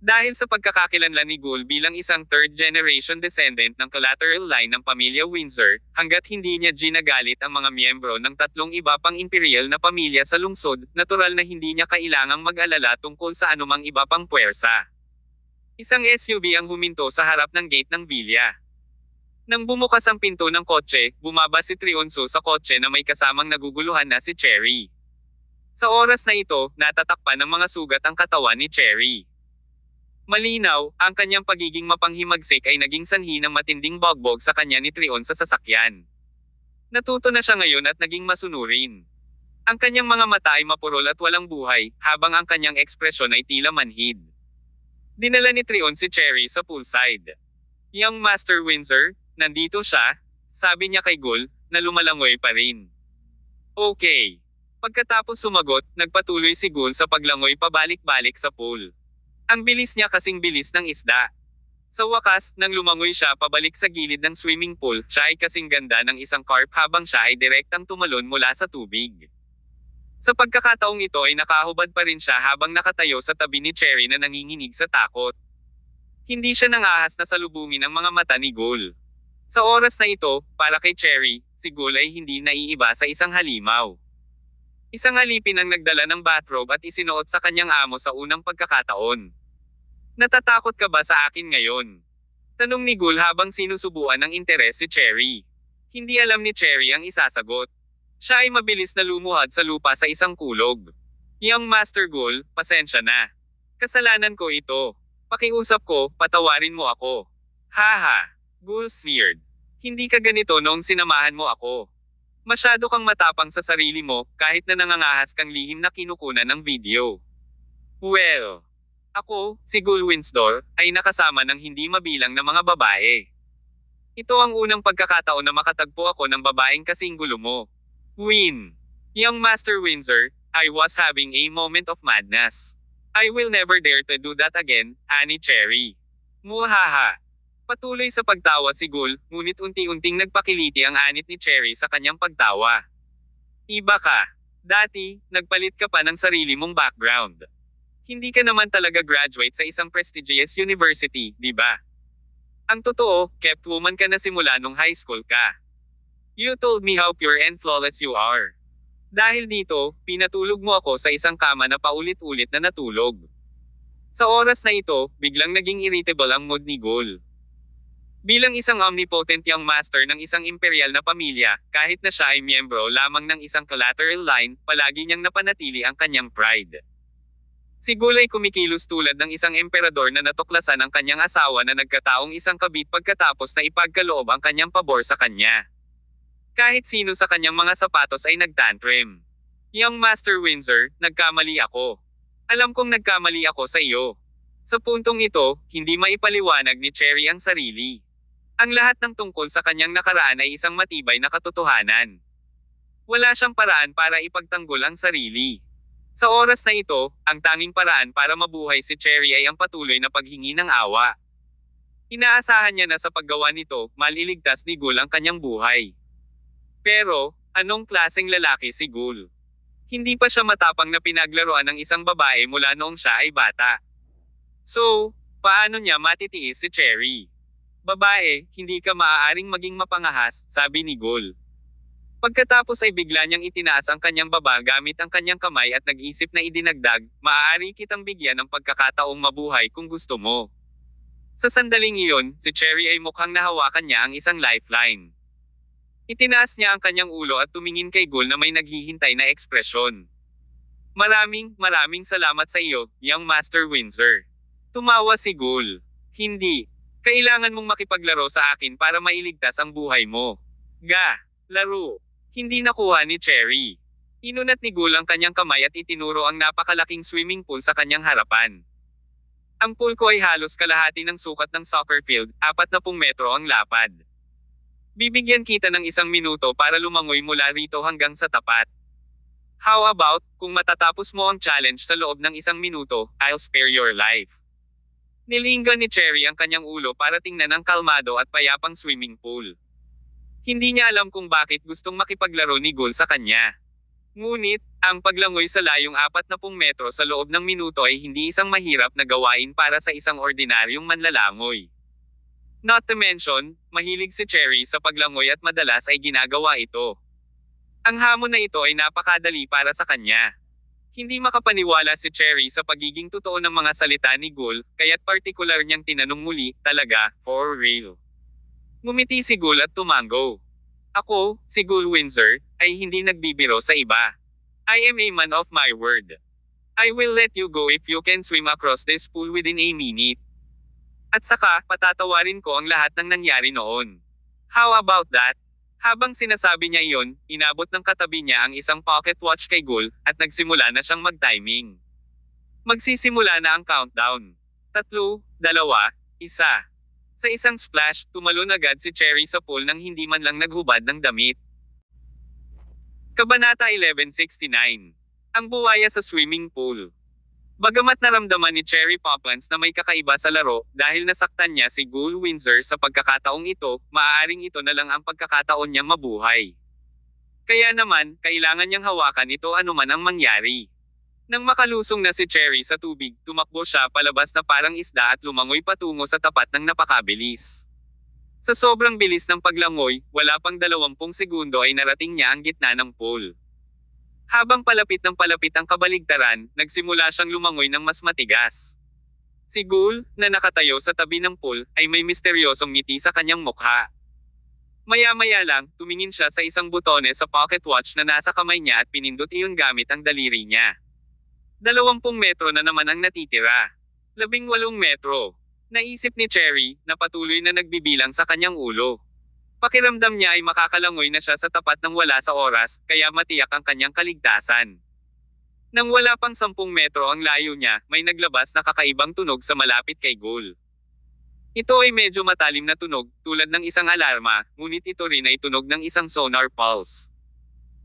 A: Dahil sa pagkakakilanlan ni Gul bilang isang third-generation descendant ng collateral line ng pamilya Windsor, hanggat hindi niya ginagalit ang mga miyembro ng 3 iba pang imperial na pamilya sa lungsod, natural na hindi niya kailangang mag-alala tungkol sa anumang iba pang puwersa. Isang SUV ang huminto sa harap ng gate ng villa. Nang bumukas ang pinto ng kotse, bumaba si Trionsu sa kotse na may kasamang naguguluhan na si Cherry. Sa oras na ito, natatakpan ng mga sugat ang katawan ni Cherry. Malinaw, ang kanyang pagiging mapanghimagsik ay naging sanhi ng matinding bogbog sa kanya ni Trion sa sasakyan. Natuto na siya ngayon at naging masunurin. Ang kanyang mga mata ay mapurol at walang buhay, habang ang kanyang ekspresyon ay tila manhid. Dinala ni Trion si Cherry sa poolside. Young Master Windsor, nandito siya, sabi niya kay Gul, na lumalangoy pa rin. Okay. Pagkatapos sumagot, nagpatuloy si Gul sa paglangoy pabalik-balik sa pool. Ang bilis niya kasing bilis ng isda. Sa wakas, nang lumangoy siya pabalik sa gilid ng swimming pool, siya ay kasing ganda ng isang carp habang siya ay direktang tumalon mula sa tubig. Sa pagkakataong ito ay nakahubad pa rin siya habang nakatayo sa tabi ni Cherry na nanginginig sa takot. Hindi siya nangahas na salubungin ang mga mata ni Gul. Sa oras na ito, para kay Cherry, si Gul ay hindi naiiba sa isang halimaw. Isang alipin ang nagdala ng bathrobe at isinuot sa kanyang amo sa unang pagkakataon. Natatakot ka ba sa akin ngayon? Tanong ni Gul habang sinusubuan ng interes si Cherry. Hindi alam ni Cherry ang isasagot. Siya ay mabilis na lumuhad sa lupa sa isang kulog. Young Master Gul, pasensya na. Kasalanan ko ito. Pakiusap ko, patawarin mo ako. Haha. Gul sneered. Hindi ka ganito noong sinamahan mo ako. Masyado kang matapang sa sarili mo, kahit na nangangahas kang lihim na kinukunan ng video. Well, ako, si Gul Windsor, ay nakasama ng hindi mabilang na mga babae. Ito ang unang pagkakataon na makatagpo ako ng babaeng kasing gulo mo. Win. Young Master Windsor, I was having a moment of madness. I will never dare to do that again, ani Cherry. Muhaha. Patuloy sa pagtawa si Gul, ngunit unti-unting nagpakiliti ang anit ni Cherry sa kanyang pagtawa. Iba ka. Dati, nagpalit ka pa ng sarili mong background. Hindi ka naman talaga graduate sa isang prestigious university, di ba? Ang totoo, kept woman ka na simula nung high school ka. You told me how pure and flawless you are. Dahil dito, pinatulog mo ako sa isang kama na paulit-ulit na natulog. Sa oras na ito, biglang naging irritable ang mood ni Gul. Bilang isang omnipotent young master ng isang imperial na pamilya, kahit na siya ay miyembro lamang ng isang collateral line, palagi niyang napanatili ang kanyang pride. Si Gul ay kumikilos tulad ng isang emperador na natuklasan ang kanyang asawa na nagkataong isang kabit pagkatapos na ipagkaloob ang kanyang pabor sa kanya. Kahit sino sa kanyang mga sapatos ay nagtantrim. Young Master Windsor, nagkamali ako. Alam kong nagkamali ako sa iyo. Sa puntong ito, hindi maipaliwanag ni Cherry ang sarili. Ang lahat ng tungkol sa kanyang nakaraan ay isang matibay na katotohanan. Wala siyang paraan para ipagtanggol ang sarili. Sa oras na ito, ang tanging paraan para mabuhay si Cherry ay ang patuloy na paghingi ng awa. Inaasahan niya na sa paggawa nito, maliligtas ni Gul ang kanyang buhay. Pero, anong klaseng lalaki si Gul? Hindi pa siya matapang na pinaglaruan ng isang babae mula noong siya ay bata. So, paano niya matitiis si Cherry? Babae, hindi ka maaaring maging mapangahas, sabi ni Gul. Pagkatapos ay bigla niyang itinaas ang kanyang baba gamit ang kanyang kamay at nag-isip na idinagdag, maaari kitang bigyan ng pagkakataong mabuhay kung gusto mo. Sa sandaling iyon, si Cherry ay mukhang nahawakan niya ang isang lifeline. Itinaas niya ang kanyang ulo at tumingin kay Gul na may naghihintay na ekspresyon. Maraming salamat sa iyo, Young Master Windsor. Tumawa si Gul. Hindi. Kailangan mong makipaglaro sa akin para mailigtas ang buhay mo. Laro. Hindi nakuha ni Cherry. Inunat ni Gul ang kanyang kamay at itinuro ang napakalaking swimming pool sa kanyang harapan. Ang pool ko ay halos kalahati ng sukat ng soccer field, 40 metro ang lapad. Bibigyan kita ng 1 minuto para lumangoy mula rito hanggang sa tapat. How about, kung matatapos mo ang challenge sa loob ng 1 minuto, I'll spare your life. Nilinggan ni Cherry ang kanyang ulo para tingnan ang kalmado at payapang swimming pool. Hindi niya alam kung bakit gustong makipaglaro ni Gul sa kanya. Ngunit, ang paglangoy sa layong 40 metro sa loob ng minuto ay hindi isang mahirap na gawain para sa isang ordinaryong manlalangoy. Not to mention, mahilig si Cherry sa paglangoy at madalas ay ginagawa ito. Ang hamon na ito ay napakadali para sa kanya. Hindi makapaniwala si Cherry sa pagiging totoo ng mga salita ni Gul, kaya't partikular niyang tinanong muli, talaga, for real. Ngumiti si Gul at tumango. Ako, si Gul Windsor, ay hindi nagbibiro sa iba. I am a man of my word. I will let you go if you can swim across this pool within a minute. At saka, patatawarin ko ang lahat ng nangyari noon. How about that? Habang sinasabi niya iyon, inabot ng katabi niya ang isang pocket watch kay Gul, at nagsimula na siyang mag-timing. Magsisimula na ang countdown. 3, 2, 1. Sa isang splash, tumalon agad si Cherry sa pool nang hindi man lang naghubad ng damit. Kabanata 1169. Ang buwaya sa swimming pool. Bagamat naramdaman ni Cherry Poppins na may kakaiba sa laro, dahil nasaktan niya si Gul Windsor sa pagkakataong ito, maaaring ito na lang ang pagkakataon niyang mabuhay. Kaya naman, kailangan niyang hawakan ito anuman ang mangyari. Nang makalusong na si Cherry sa tubig, tumakbo siya palabas na parang isda at lumangoy patungo sa tapat ng napakabilis. Sa sobrang bilis ng paglangoy, wala pang 20 segundo ay narating niya ang gitna ng pool. Habang palapit ang kabaligtaran, nagsimula siyang lumangoy ng mas matigas. Si Gul, na nakatayo sa tabi ng pool, ay may misteryosong ngiti sa kanyang mukha. Maya-maya lang, tumingin siya sa isang butone sa pocket watch na nasa kamay niya at pinindot iyon gamit ang daliri niya. 20 metro na naman ang natitira. 18 metro. Naisip ni Cherry, na patuloy na nagbibilang sa kanyang ulo. Pakiramdam niya ay makakalangoy na siya sa tapat ng wala sa oras, kaya matiyak ang kanyang kaligtasan. Nang wala pang 10 metro ang layo niya, may naglabas na kakaibang tunog sa malapit kay Gul. Ito ay medyo matalim na tunog, tulad ng isang alarma, ngunit ito rin ay tunog ng isang sonar pulse.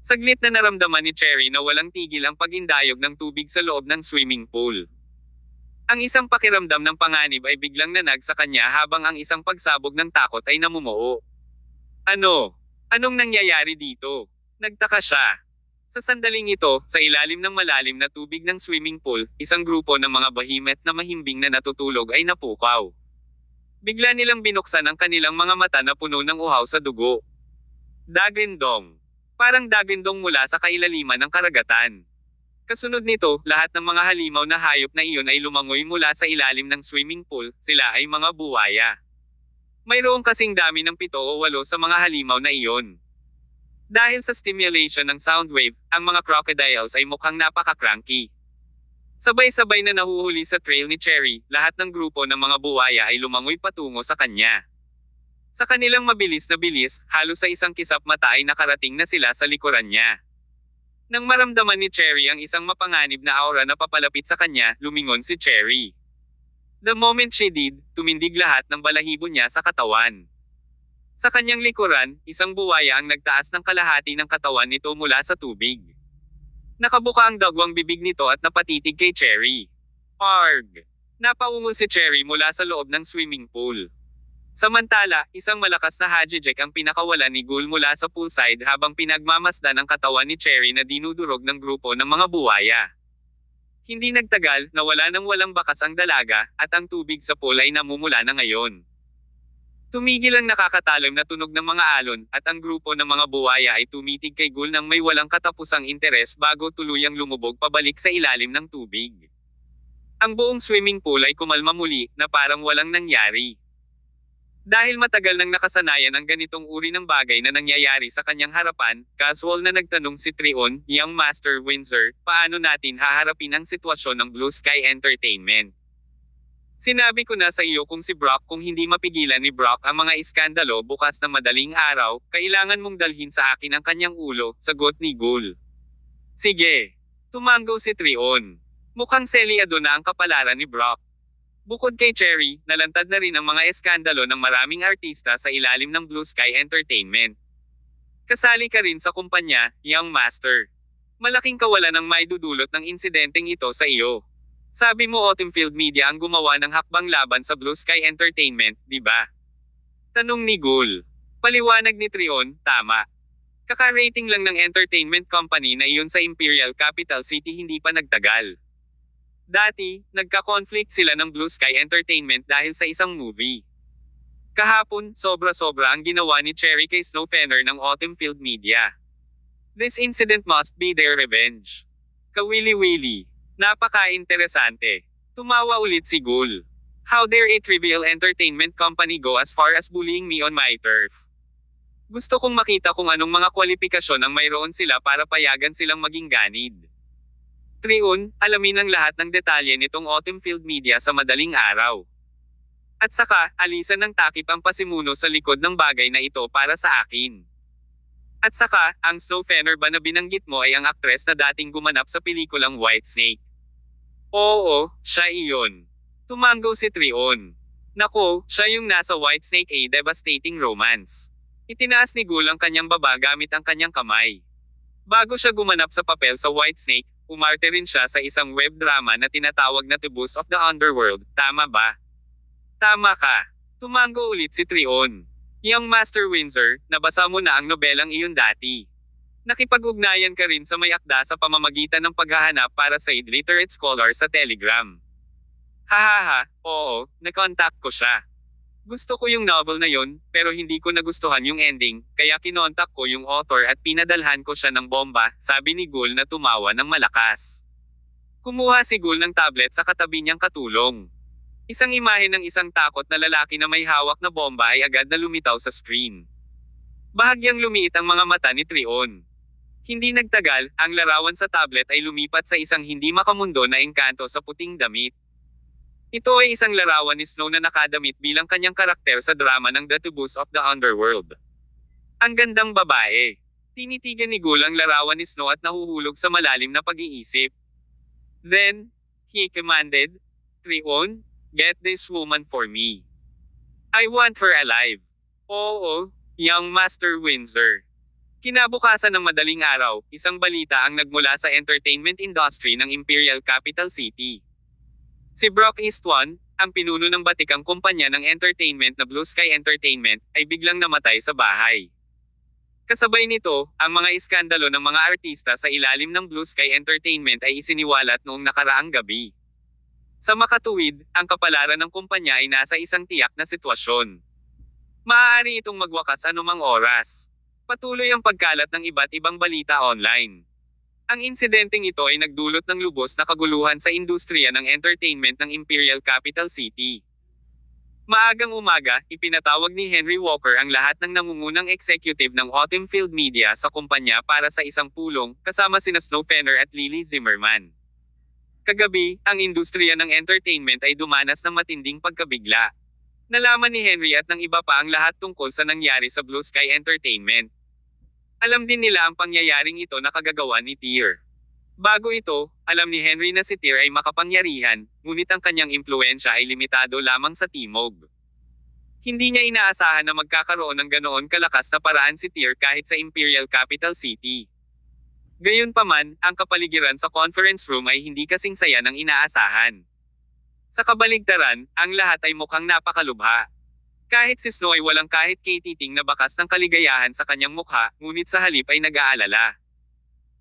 A: Saglit na naramdaman ni Cherry na walang tigil ang pag-indayog ng tubig sa loob ng swimming pool. Ang isang pakiramdam ng panganib ay biglang nanag sa kanya habang ang isang pagsabog ng takot ay namumuo. Anong nangyayari dito? Nagtaka siya. Sa sandaling ito, sa ilalim ng malalim na tubig ng swimming pool, isang grupo ng mga behemoth na mahimbing na natutulog ay napukaw. Bigla nilang binuksan ang kanilang mga mata na puno ng uhaw sa dugo. Dagindong. Parang dagindong mula sa kailaliman ng karagatan. Kasunod nito, lahat ng mga halimaw na hayop na iyon ay lumangoy mula sa ilalim ng swimming pool, sila ay mga buwaya. Mayroong kasing dami ng 7 o 8 sa mga halimaw na iyon. Dahil sa stimulation ng sound wave, ang mga crocodiles ay mukhang napaka-cranky. Sabay-sabay na nahuhuli sa trail ni Cherry, lahat ng grupo ng mga buwaya ay lumangoy patungo sa kanya. Sa kanilang mabilis na bilis, halos sa isang kisap mata ay nakarating na sila sa likuran niya. Nang maramdaman ni Cherry ang isang mapanganib na aura na papalapit sa kanya, lumingon si Cherry. The moment she did, tumindig lahat ng balahibo niya sa katawan. Sa kanyang likuran, isang buwaya ang nagtaas ng kalahati ng katawan nito mula sa tubig. Nakabuka ang dagwang bibig nito at napatitig kay Cherry. Arg! Napaungol si Cherry mula sa loob ng swimming pool. Samantala, isang malakas na hajijek ang pinakawalan ni Ghoul mula sa poolside habang pinagmamasdan ang katawan ni Cherry na dinudurog ng grupo ng mga buwaya. Hindi nagtagal, nawala ng walang bakas ang dalaga, at ang tubig sa pool ay namumula na ngayon. Tumigil ang nakakatalim na tunog ng mga alon, at ang grupo ng mga buwaya ay tumitig kay Ghoul nang may walang katapusang interes bago tuluyang lumubog pabalik sa ilalim ng tubig. Ang buong swimming pool ay kumalma muli, na parang walang nangyari. Dahil matagal nang nakasanayan ang ganitong uri ng bagay na nangyayari sa kanyang harapan, casual na nagtanong si Trion, Young Master Windsor, paano natin haharapin ang sitwasyon ng Blue Sky Entertainment? Sinabi ko na sa iyo kung si Brock kung hindi mapigilan ni Brock ang mga iskandalo bukas na madaling araw, kailangan mong dalhin sa akin ang kanyang ulo, sagot ni Ghoul. Sige. Tumanggo si Trion. Mukhang selyado na ang kapalaran ni Brock. Bukod kay Cherry, nalantad na rin ang mga eskandalo ng maraming artista sa ilalim ng Blue Sky Entertainment. Kasali ka rin sa kumpanya, Young Master. Malaking kawalan ang maidudulot ng insidenteng ito sa iyo. Sabi mo Autumnfield Media ang gumawa ng hakbang laban sa Blue Sky Entertainment, di ba? Tanong ni Ghoul. Paliwanag ni Trion, tama. Kaka-rating lang ng entertainment company na iyon sa Imperial Capital City hindi pa nagtagal. Dati, nagka-conflict sila ng Blue Sky Entertainment dahil sa isang movie. Kahapon, sobra-sobra ang ginawa ni Cherry kay Snowfenner ng Autumnfield Media. This incident must be their revenge. Kawili-wili. Napaka-interesante. Tumawa ulit si Ghoul. How dare a trivial entertainment company go as far as bullying me on my turf? Gusto kong makita kung anong mga kwalipikasyon ang mayroon sila para payagan silang maging ganid. Trion, alamin ang lahat ng detalye nitong Autumnfield Media sa madaling araw. At saka, alisan ng takip ang pasimuno sa likod ng bagay na ito para sa akin. At saka, ang Snowfenner ba na binanggit mo ay ang aktres na dating gumanap sa pelikulang Whitesnake? Oo, siya iyon. Tumanggo si Trion. Nako, siya yung nasa Whitesnake A Devastating Romance. Itinaas ni Ghoul ang kanyang baba gamit ang kanyang kamay. Bago siya gumanap sa papel sa Whitesnake, umarte rin siya sa isang web drama na tinatawag na Taboos of the Underworld, tama ba? Tama ka. Tumanggo ulit si Trion. Young Master Windsor, nabasa mo na ang nobelang iyon dati. Nakipag-ugnayan ka rin sa may akda sa pamamagitan ng paghahanap para sa illiterate scholar sa Telegram. Hahaha, oo, nakontak ko siya. Gusto ko yung novel na yon, pero hindi ko nagustuhan yung ending, kaya kinontak ko yung author at pinadalhan ko siya ng bomba, sabi ni Ghoul na tumawa ng malakas. Kumuha si Ghoul ng tablet sa katabi niyang katulong. Isang imahe ng isang takot na lalaki na may hawak na bomba ay agad na lumitaw sa screen. Bahagyang lumiit ang mga mata ni Trion. Hindi nagtagal, ang larawan sa tablet ay lumipat sa isang hindi makamundo na engkanto sa puting damit. Ito ay isang larawan ni Snow na nakadamit bilang kanyang karakter sa drama ng The Taboos of the Underworld. Ang gandang babae. Tinitigan ni Ghoul ang larawan ni Snow at nahuhulog sa malalim na pag-iisip. Then, he commanded, Trion, get this woman for me. I want her alive. Oo, Young Master Windsor. Kinabukasan ng madaling araw, isang balita ang nagmula sa entertainment industry ng Imperial Capital City. Si Brock Eastwan, ang pinuno ng batikang kumpanya ng entertainment na Blue Sky Entertainment, ay biglang namatay sa bahay. Kasabay nito, ang mga iskandalo ng mga artista sa ilalim ng Blue Sky Entertainment ay isiniwalat noong nakaraang gabi. Sa makatuwid, ang kapalaran ng kumpanya ay nasa isang tiyak na sitwasyon. Maaari itong magwakas anumang oras. Patuloy ang pagkalat ng iba't ibang balita online. Ang insidenteng ito ay nagdulot ng lubos na kaguluhan sa industriya ng entertainment ng Imperial Capital City. Maagang umaga, ipinatawag ni Henry Walker ang lahat ng nangungunang executive ng Autumn Field Media sa kumpanya para sa isang pulong, kasama sina Snow Fenner at Lily Zimmerman. Kagabi, ang industriya ng entertainment ay dumanas ng matinding pagkabigla. Nalaman ni Henry at ng iba pa ang lahat tungkol sa nangyari sa Blue Sky Entertainment. Alam din nila ang pangyayaring ito na kagagawa ni Tyr. Bago ito, alam ni Henry na si Tyr ay makapangyarihan, ngunit ang kanyang impluwensya ay limitado lamang sa Timog. Hindi niya inaasahan na magkakaroon ng ganoon kalakas na paraan si Tyr kahit sa Imperial Capital City. Gayunpaman, ang kapaligiran sa conference room ay hindi kasing saya ng inaasahan. Sa kabaligtaran, ang lahat ay mukhang napakalubha. Kahit si Snow ay walang kahit katiting na bakas ng kaligayahan sa kanyang mukha, ngunit sa halip ay nag-aalala.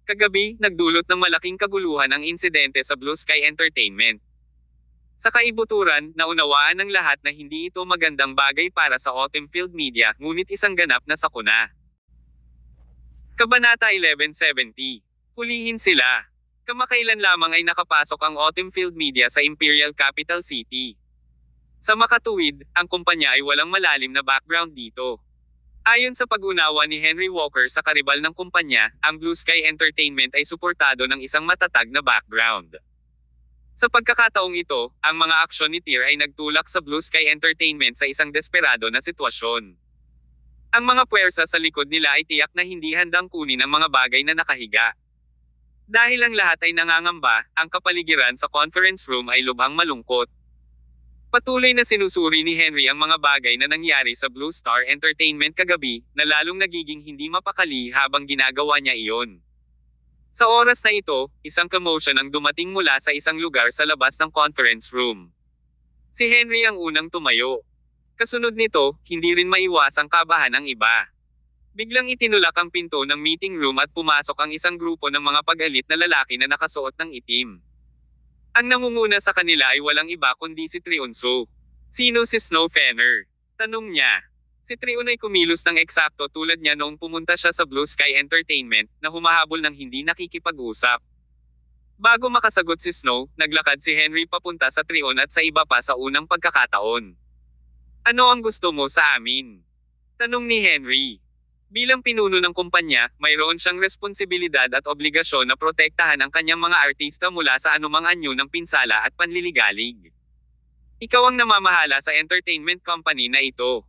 A: Kagabi, nagdulot ng malaking kaguluhan ang insidente sa Blue Sky Entertainment. Sa kaibuturan, naunawaan ng lahat na hindi ito magandang bagay para sa Autumn Field Media, ngunit isang ganap na sakuna. Kabanata 1170. Hulihin sila. Kamakailan lamang ay nakapasok ang Autumn Field Media sa Imperial Capital City. Sa makatuwid, ang kumpanya ay walang malalim na background dito. Ayon sa pag-unawa ni Henry Walker sa karibal ng kumpanya, ang Blue Sky Entertainment ay suportado ng isang matatag na background. Sa pagkakataong ito, ang mga aksyon ni Tyr ay nagtulak sa Blue Sky Entertainment sa isang desperado na sitwasyon. Ang mga puwersa sa likod nila ay tiyak na hindi handang kunin ang mga bagay na nakahiga. Dahil ang lahat ay nangangamba, ang kapaligiran sa conference room ay lubhang malungkot. Patuloy na sinusuri ni Henry ang mga bagay na nangyari sa Blue Star Entertainment kagabi, na lalong nagiging hindi mapakali habang ginagawa niya iyon. Sa oras na ito, isang commotion ang dumating mula sa isang lugar sa labas ng conference room. Si Henry ang unang tumayo. Kasunod nito, hindi rin maiwasang kabahan ang iba. Biglang itinulak ang pinto ng meeting room at pumasok ang isang grupo ng mga pag-alit na lalaki na nakasuot ng itim. Ang nangunguna sa kanila ay walang iba kundi si Trionso. Sino si Snow Fenner? Tanong niya. Si Trion ay kumilos ng eksakto tulad niya noong pumunta siya sa Blue Sky Entertainment, na humahabol ng hindi nakikipag-usap. Bago makasagot si Snow, naglakad si Henry papunta sa Trion at sa iba pa sa unang pagkakataon. Ano ang gusto mo sa amin? Tanong ni Henry. Bilang pinuno ng kumpanya, mayroon siyang responsibilidad at obligasyon na protektahan ang kanyang mga artista mula sa anumang anyo ng pinsala at panliligalig. Ikaw ang namamahala sa entertainment company na ito.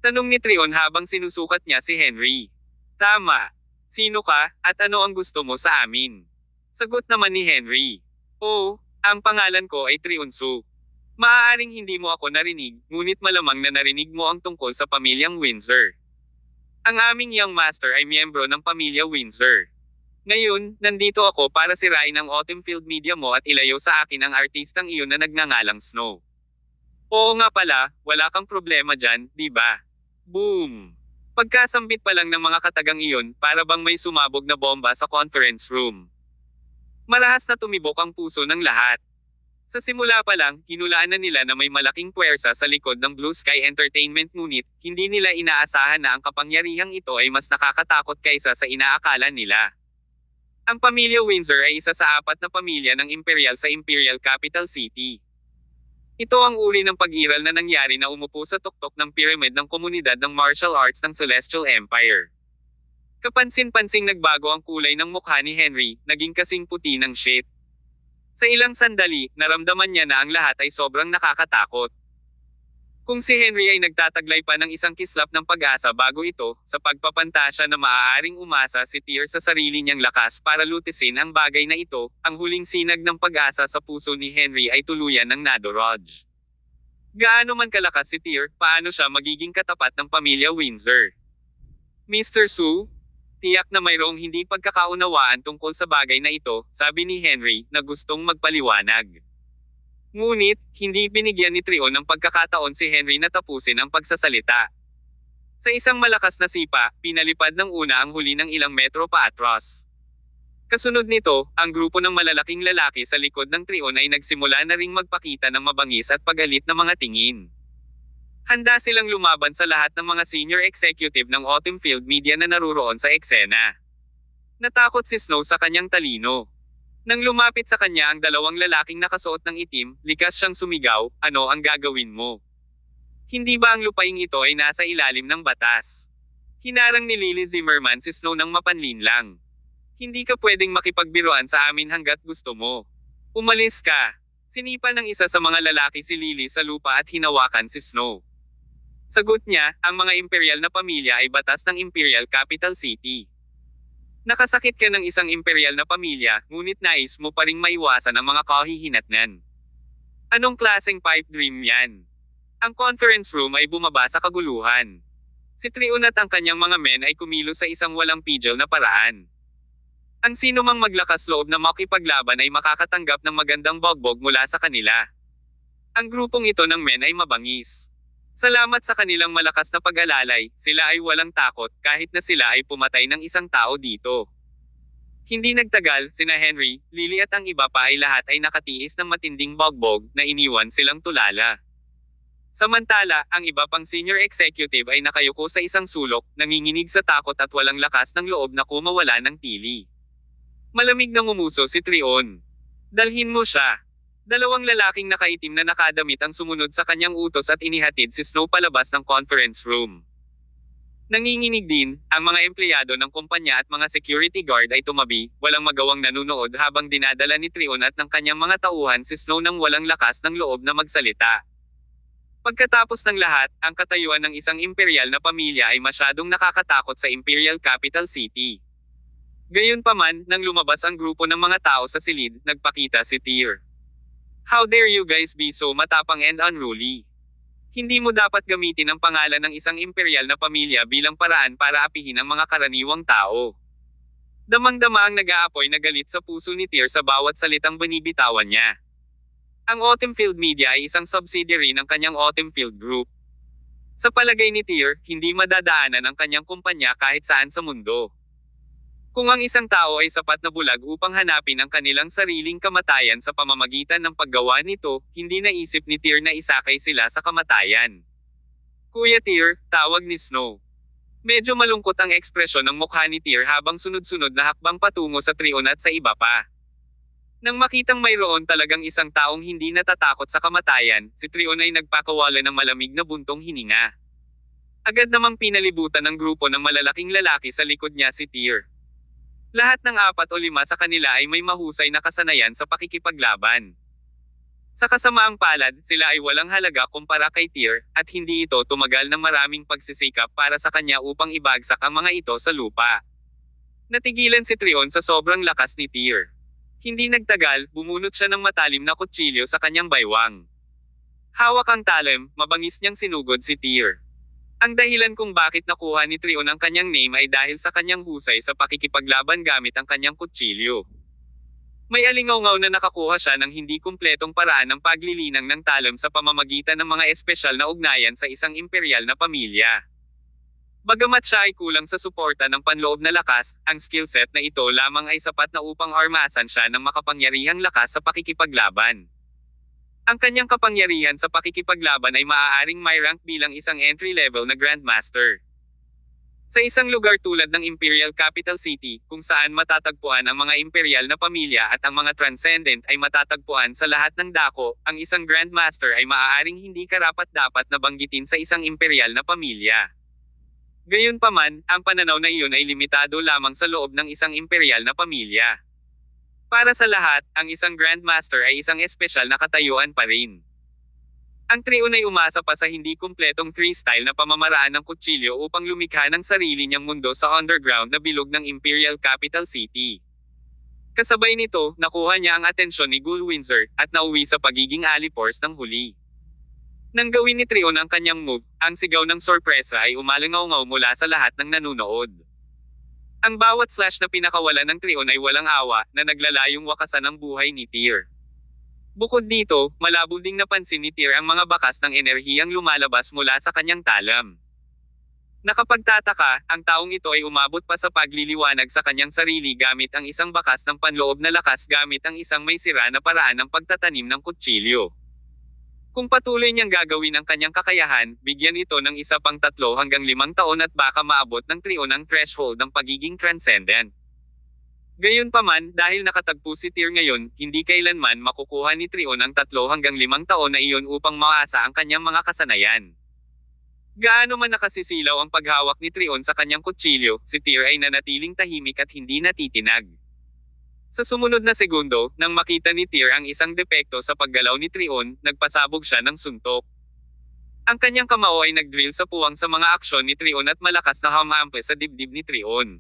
A: Tanong ni Trion habang sinusukat niya si Henry. Tama. Sino ka, at ano ang gusto mo sa amin? Sagot naman ni Henry. Oh, ang pangalan ko ay Trionso. Maaaring hindi mo ako narinig, ngunit malamang na narinig mo ang tungkol sa pamilyang Windsor. Ang aming young master ay miyembro ng pamilya Windsor. Ngayon, nandito ako para sirain ang Autumn Field Media mo at ilayo sa akin ang artistang iyon na nagngangalang Snow. Oo nga pala, wala kang problema dyan, di ba? Boom! Pagkasambit pa lang ng mga katagang iyon, para bang may sumabog na bomba sa conference room. Marahas na tumibok ang puso ng lahat. Sa simula pa lang, hinulaan na nila na may malaking puwersa sa likod ng Blue Sky Entertainment, ngunit, hindi nila inaasahan na ang kapangyarihang ito ay mas nakakatakot kaysa sa inaakala nila. Ang pamilya Windsor ay isa sa 4 na pamilya ng Imperial sa Imperial Capital City. Ito ang uri ng pag-iral na nangyari na umupo sa tuktok ng pyramid ng komunidad ng martial arts ng Celestial Empire. Kapansin-pansing nagbago ang kulay ng mukha ni Henry, naging kasing puti ng shit. Sa ilang sandali, naramdaman niya na ang lahat ay sobrang nakakatakot. Kung si Henry ay nagtataglay pa ng isang kislap ng pag-asa bago ito, sa pagpapantasya na maaaring umasa si Tyr sa sarili niyang lakas para lutisin ang bagay na ito, ang huling sinag ng pag-asa sa puso ni Henry ay tuluyan ng nadorog. Gaano man kalakas si Tyr, paano siya magiging katapat ng pamilya Windsor? Mr. Su? Tiyak na mayroong hindi pagkakaunawaan tungkol sa bagay na ito, sabi ni Henry, na gustong magpaliwanag. Ngunit, hindi binigyan ni Trion ng pagkakataon si Henry na tapusin ang pagsasalita. Sa isang malakas na sipa, pinalipad ng una ang huli ng ilang metro paatros. Kasunod nito, ang grupo ng malalaking lalaki sa likod ng Trion ay nagsimula na ring magpakita ng mabangis at pagalit na mga tingin. Handa silang lumaban sa lahat ng mga senior executive ng Autumn Field Media na naruroon sa eksena. Natakot si Snow sa kanyang talino. Nang lumapit sa kanya ang dalawang lalaking nakasuot ng itim, likas siyang sumigaw, "Ano ang gagawin mo? Hindi ba ang lupaing ito ay nasa ilalim ng batas?" Hinarang ni Lily Zimmerman si Snow ng mapanlinlang. "Hindi ka pwedeng makipagbiruan sa amin hanggat gusto mo. Umalis ka." Sinipa ng isa sa mga lalaki si Lily sa lupa at hinawakan si Snow. Sagot niya, ang mga imperial na pamilya ay batas ng Imperial Capital City. Nakasakit ka ng isang imperial na pamilya, ngunit nais mo pa ring maiwasan ang mga kahihinatnan. Anong klaseng pipe dream yan? Ang conference room ay bumaba sa kaguluhan. Si Trion at ang kanyang mga men ay kumilos sa isang walang pidgel na paraan. Ang sino mang maglakas loob na makipaglaban ay makakatanggap ng magandang bogbog mula sa kanila. Ang grupong ito ng men ay mabangis. Salamat sa kanilang malakas na pag-alalay, sila ay walang takot kahit na sila ay pumatay ng isang tao dito. Hindi nagtagal, sina Henry, Lily at ang iba pa ay lahat ay nakatiis ng matinding bogbog na iniwan silang tulala. Samantala, ang iba pang senior executive ay nakayuko sa isang sulok, nanginginig sa takot at walang lakas ng loob na kumawala ng tili. Malamig na ngumuso si Trion. "Dalhin mo siya." Dalawang lalaking nakaitim na nakadamit ang sumunod sa kanyang utos at inihatid si Snow palabas ng conference room. Nanginginig din, ang mga empleyado ng kumpanya at mga security guard ay tumabi, walang magawang nanunood habang dinadala ni Trion at ng kanyang mga tauhan si Snow nang walang lakas ng loob na magsalita. Pagkatapos ng lahat, ang katayuan ng isang imperial na pamilya ay masyadong nakakatakot sa Imperial Capital City. Gayunpaman, nang lumabas ang grupo ng mga tao sa silid, nagpakita si Tyr. "How dare you guys be so matapang and unruly? Hindi mo dapat gamitin ang pangalan ng isang imperial na pamilya bilang paraan para apihin ang mga karaniwang tao." Damang-dama ang nag-aapoy na galit sa puso ni Tyr sa bawat salitang binibitawan niya. Ang Autumn Field Media ay isang subsidiary ng kanyang Autumn Field Group. Sa palagay ni Tyr, hindi madadaanan ang kanyang kumpanya kahit saan sa mundo. Kung ang isang tao ay sapat na bulag upang hanapin ang kanilang sariling kamatayan sa pamamagitan ng paggawa nito, hindi naisip ni Tyr na isakay sila sa kamatayan. "Kuya Tyr," tawag ni Snow. Medyo malungkot ang ekspresyon ng mukha ni Tyr habang sunod-sunod na hakbang patungo sa Trion at sa iba pa. Nang makitang mayroon talagang isang taong hindi natatakot sa kamatayan, si Trion ay nagpakawala ng malamig na buntong hininga. Agad namang pinalibutan ng grupo ng malalaking lalaki sa likod niya si Tyr. Lahat ng 4 o 5 sa kanila ay may mahusay na kasanayan sa pakikipaglaban. Sa kasamaang palad, sila ay walang halaga kumpara kay Tyr, at hindi ito tumagal ng maraming pagsisikap para sa kanya upang ibagsak ang mga ito sa lupa. Natigilan si Trion sa sobrang lakas ni Tyr. Hindi nagtagal, bumunot siya ng matalim na kutsilyo sa kanyang baywang. Hawak ang talim, mabangis niyang sinugod si Tyr. Ang dahilan kung bakit nakuha ni Trion ang kanyang name ay dahil sa kanyang husay sa pakikipaglaban gamit ang kanyang kutsilyo. May alingaw-ngaw na nakakuha siya ng hindi kumpletong paraan ng paglilinang ng talim sa pamamagitan ng mga espesyal na ugnayan sa isang imperial na pamilya. Bagamat siya ay kulang sa suporta ng panloob na lakas, ang skillset na ito lamang ay sapat na upang armasan siya ng makapangyarihang lakas sa pakikipaglaban. Ang kanyang kapangyarihan sa pakikipaglaban ay maaaring may rank bilang isang entry-level na Grandmaster. Sa isang lugar tulad ng Imperial Capital City, kung saan matatagpuan ang mga imperial na pamilya at ang mga transcendent ay matatagpuan sa lahat ng dako, ang isang Grandmaster ay maaaring hindi karapat-dapat na banggitin sa isang imperial na pamilya. Gayunpaman, ang pananaw na iyon ay limitado lamang sa loob ng isang imperial na pamilya. Para sa lahat, ang isang Grandmaster ay isang espesyal na katayuan pa rin. Ang Trion ay umasa pa sa hindi kumpletong freestyle na pamamaraan ng kutsilyo upang lumikha ng sarili niyang mundo sa underground na bilog ng Imperial Capital City. Kasabay nito, nakuha niya ang atensyon ni Gul Windsor, at nauwi sa pagiging alipors ng huli. Nang gawin ni Trion ang kanyang move, ang sigaw ng sorpresa ay umalingaw-ngaw mula sa lahat ng nanunood. Ang bawat slash na pinakawalan ng Trion ay walang awa, na naglalayong wakasan ng buhay ni Tyr. Bukod dito, malabo ding napansin ni Tyr ang mga bakas ng enerhiyang lumalabas mula sa kanyang talam. Nakapagtataka, ang taong ito ay umabot pa sa pagliliwanag sa kanyang sarili gamit ang isang bakas ng panloob na lakas gamit ang isang may sira na paraan ng pagtatanim ng kutsilyo. Kung patuloy niyang gagawin ang kanyang kakayahan, bigyan ito ng isa pang 3 hanggang 5 taon at baka maabot ng Trion ang threshold ng pagiging transcendent. Gayunpaman, dahil nakatagpo si Tyr ngayon, hindi kailanman makukuha ni Trion ang 3 hanggang 5 taon na iyon upang maasa ang kanyang mga kasanayan. Gaano man nakasisilaw ang paghawak ni Trion sa kanyang kutsilyo, si Tyr ay nanatiling tahimik at hindi natitinag. Sa sumunod na segundo, nang makita ni Tyr ang isang depekto sa paggalaw ni Trion, nagpasabog siya ng suntok. Ang kanyang kamao ay nagdrill sa puwang sa mga aksyon ni Trion at malakas na hamampe sa dibdib ni Trion.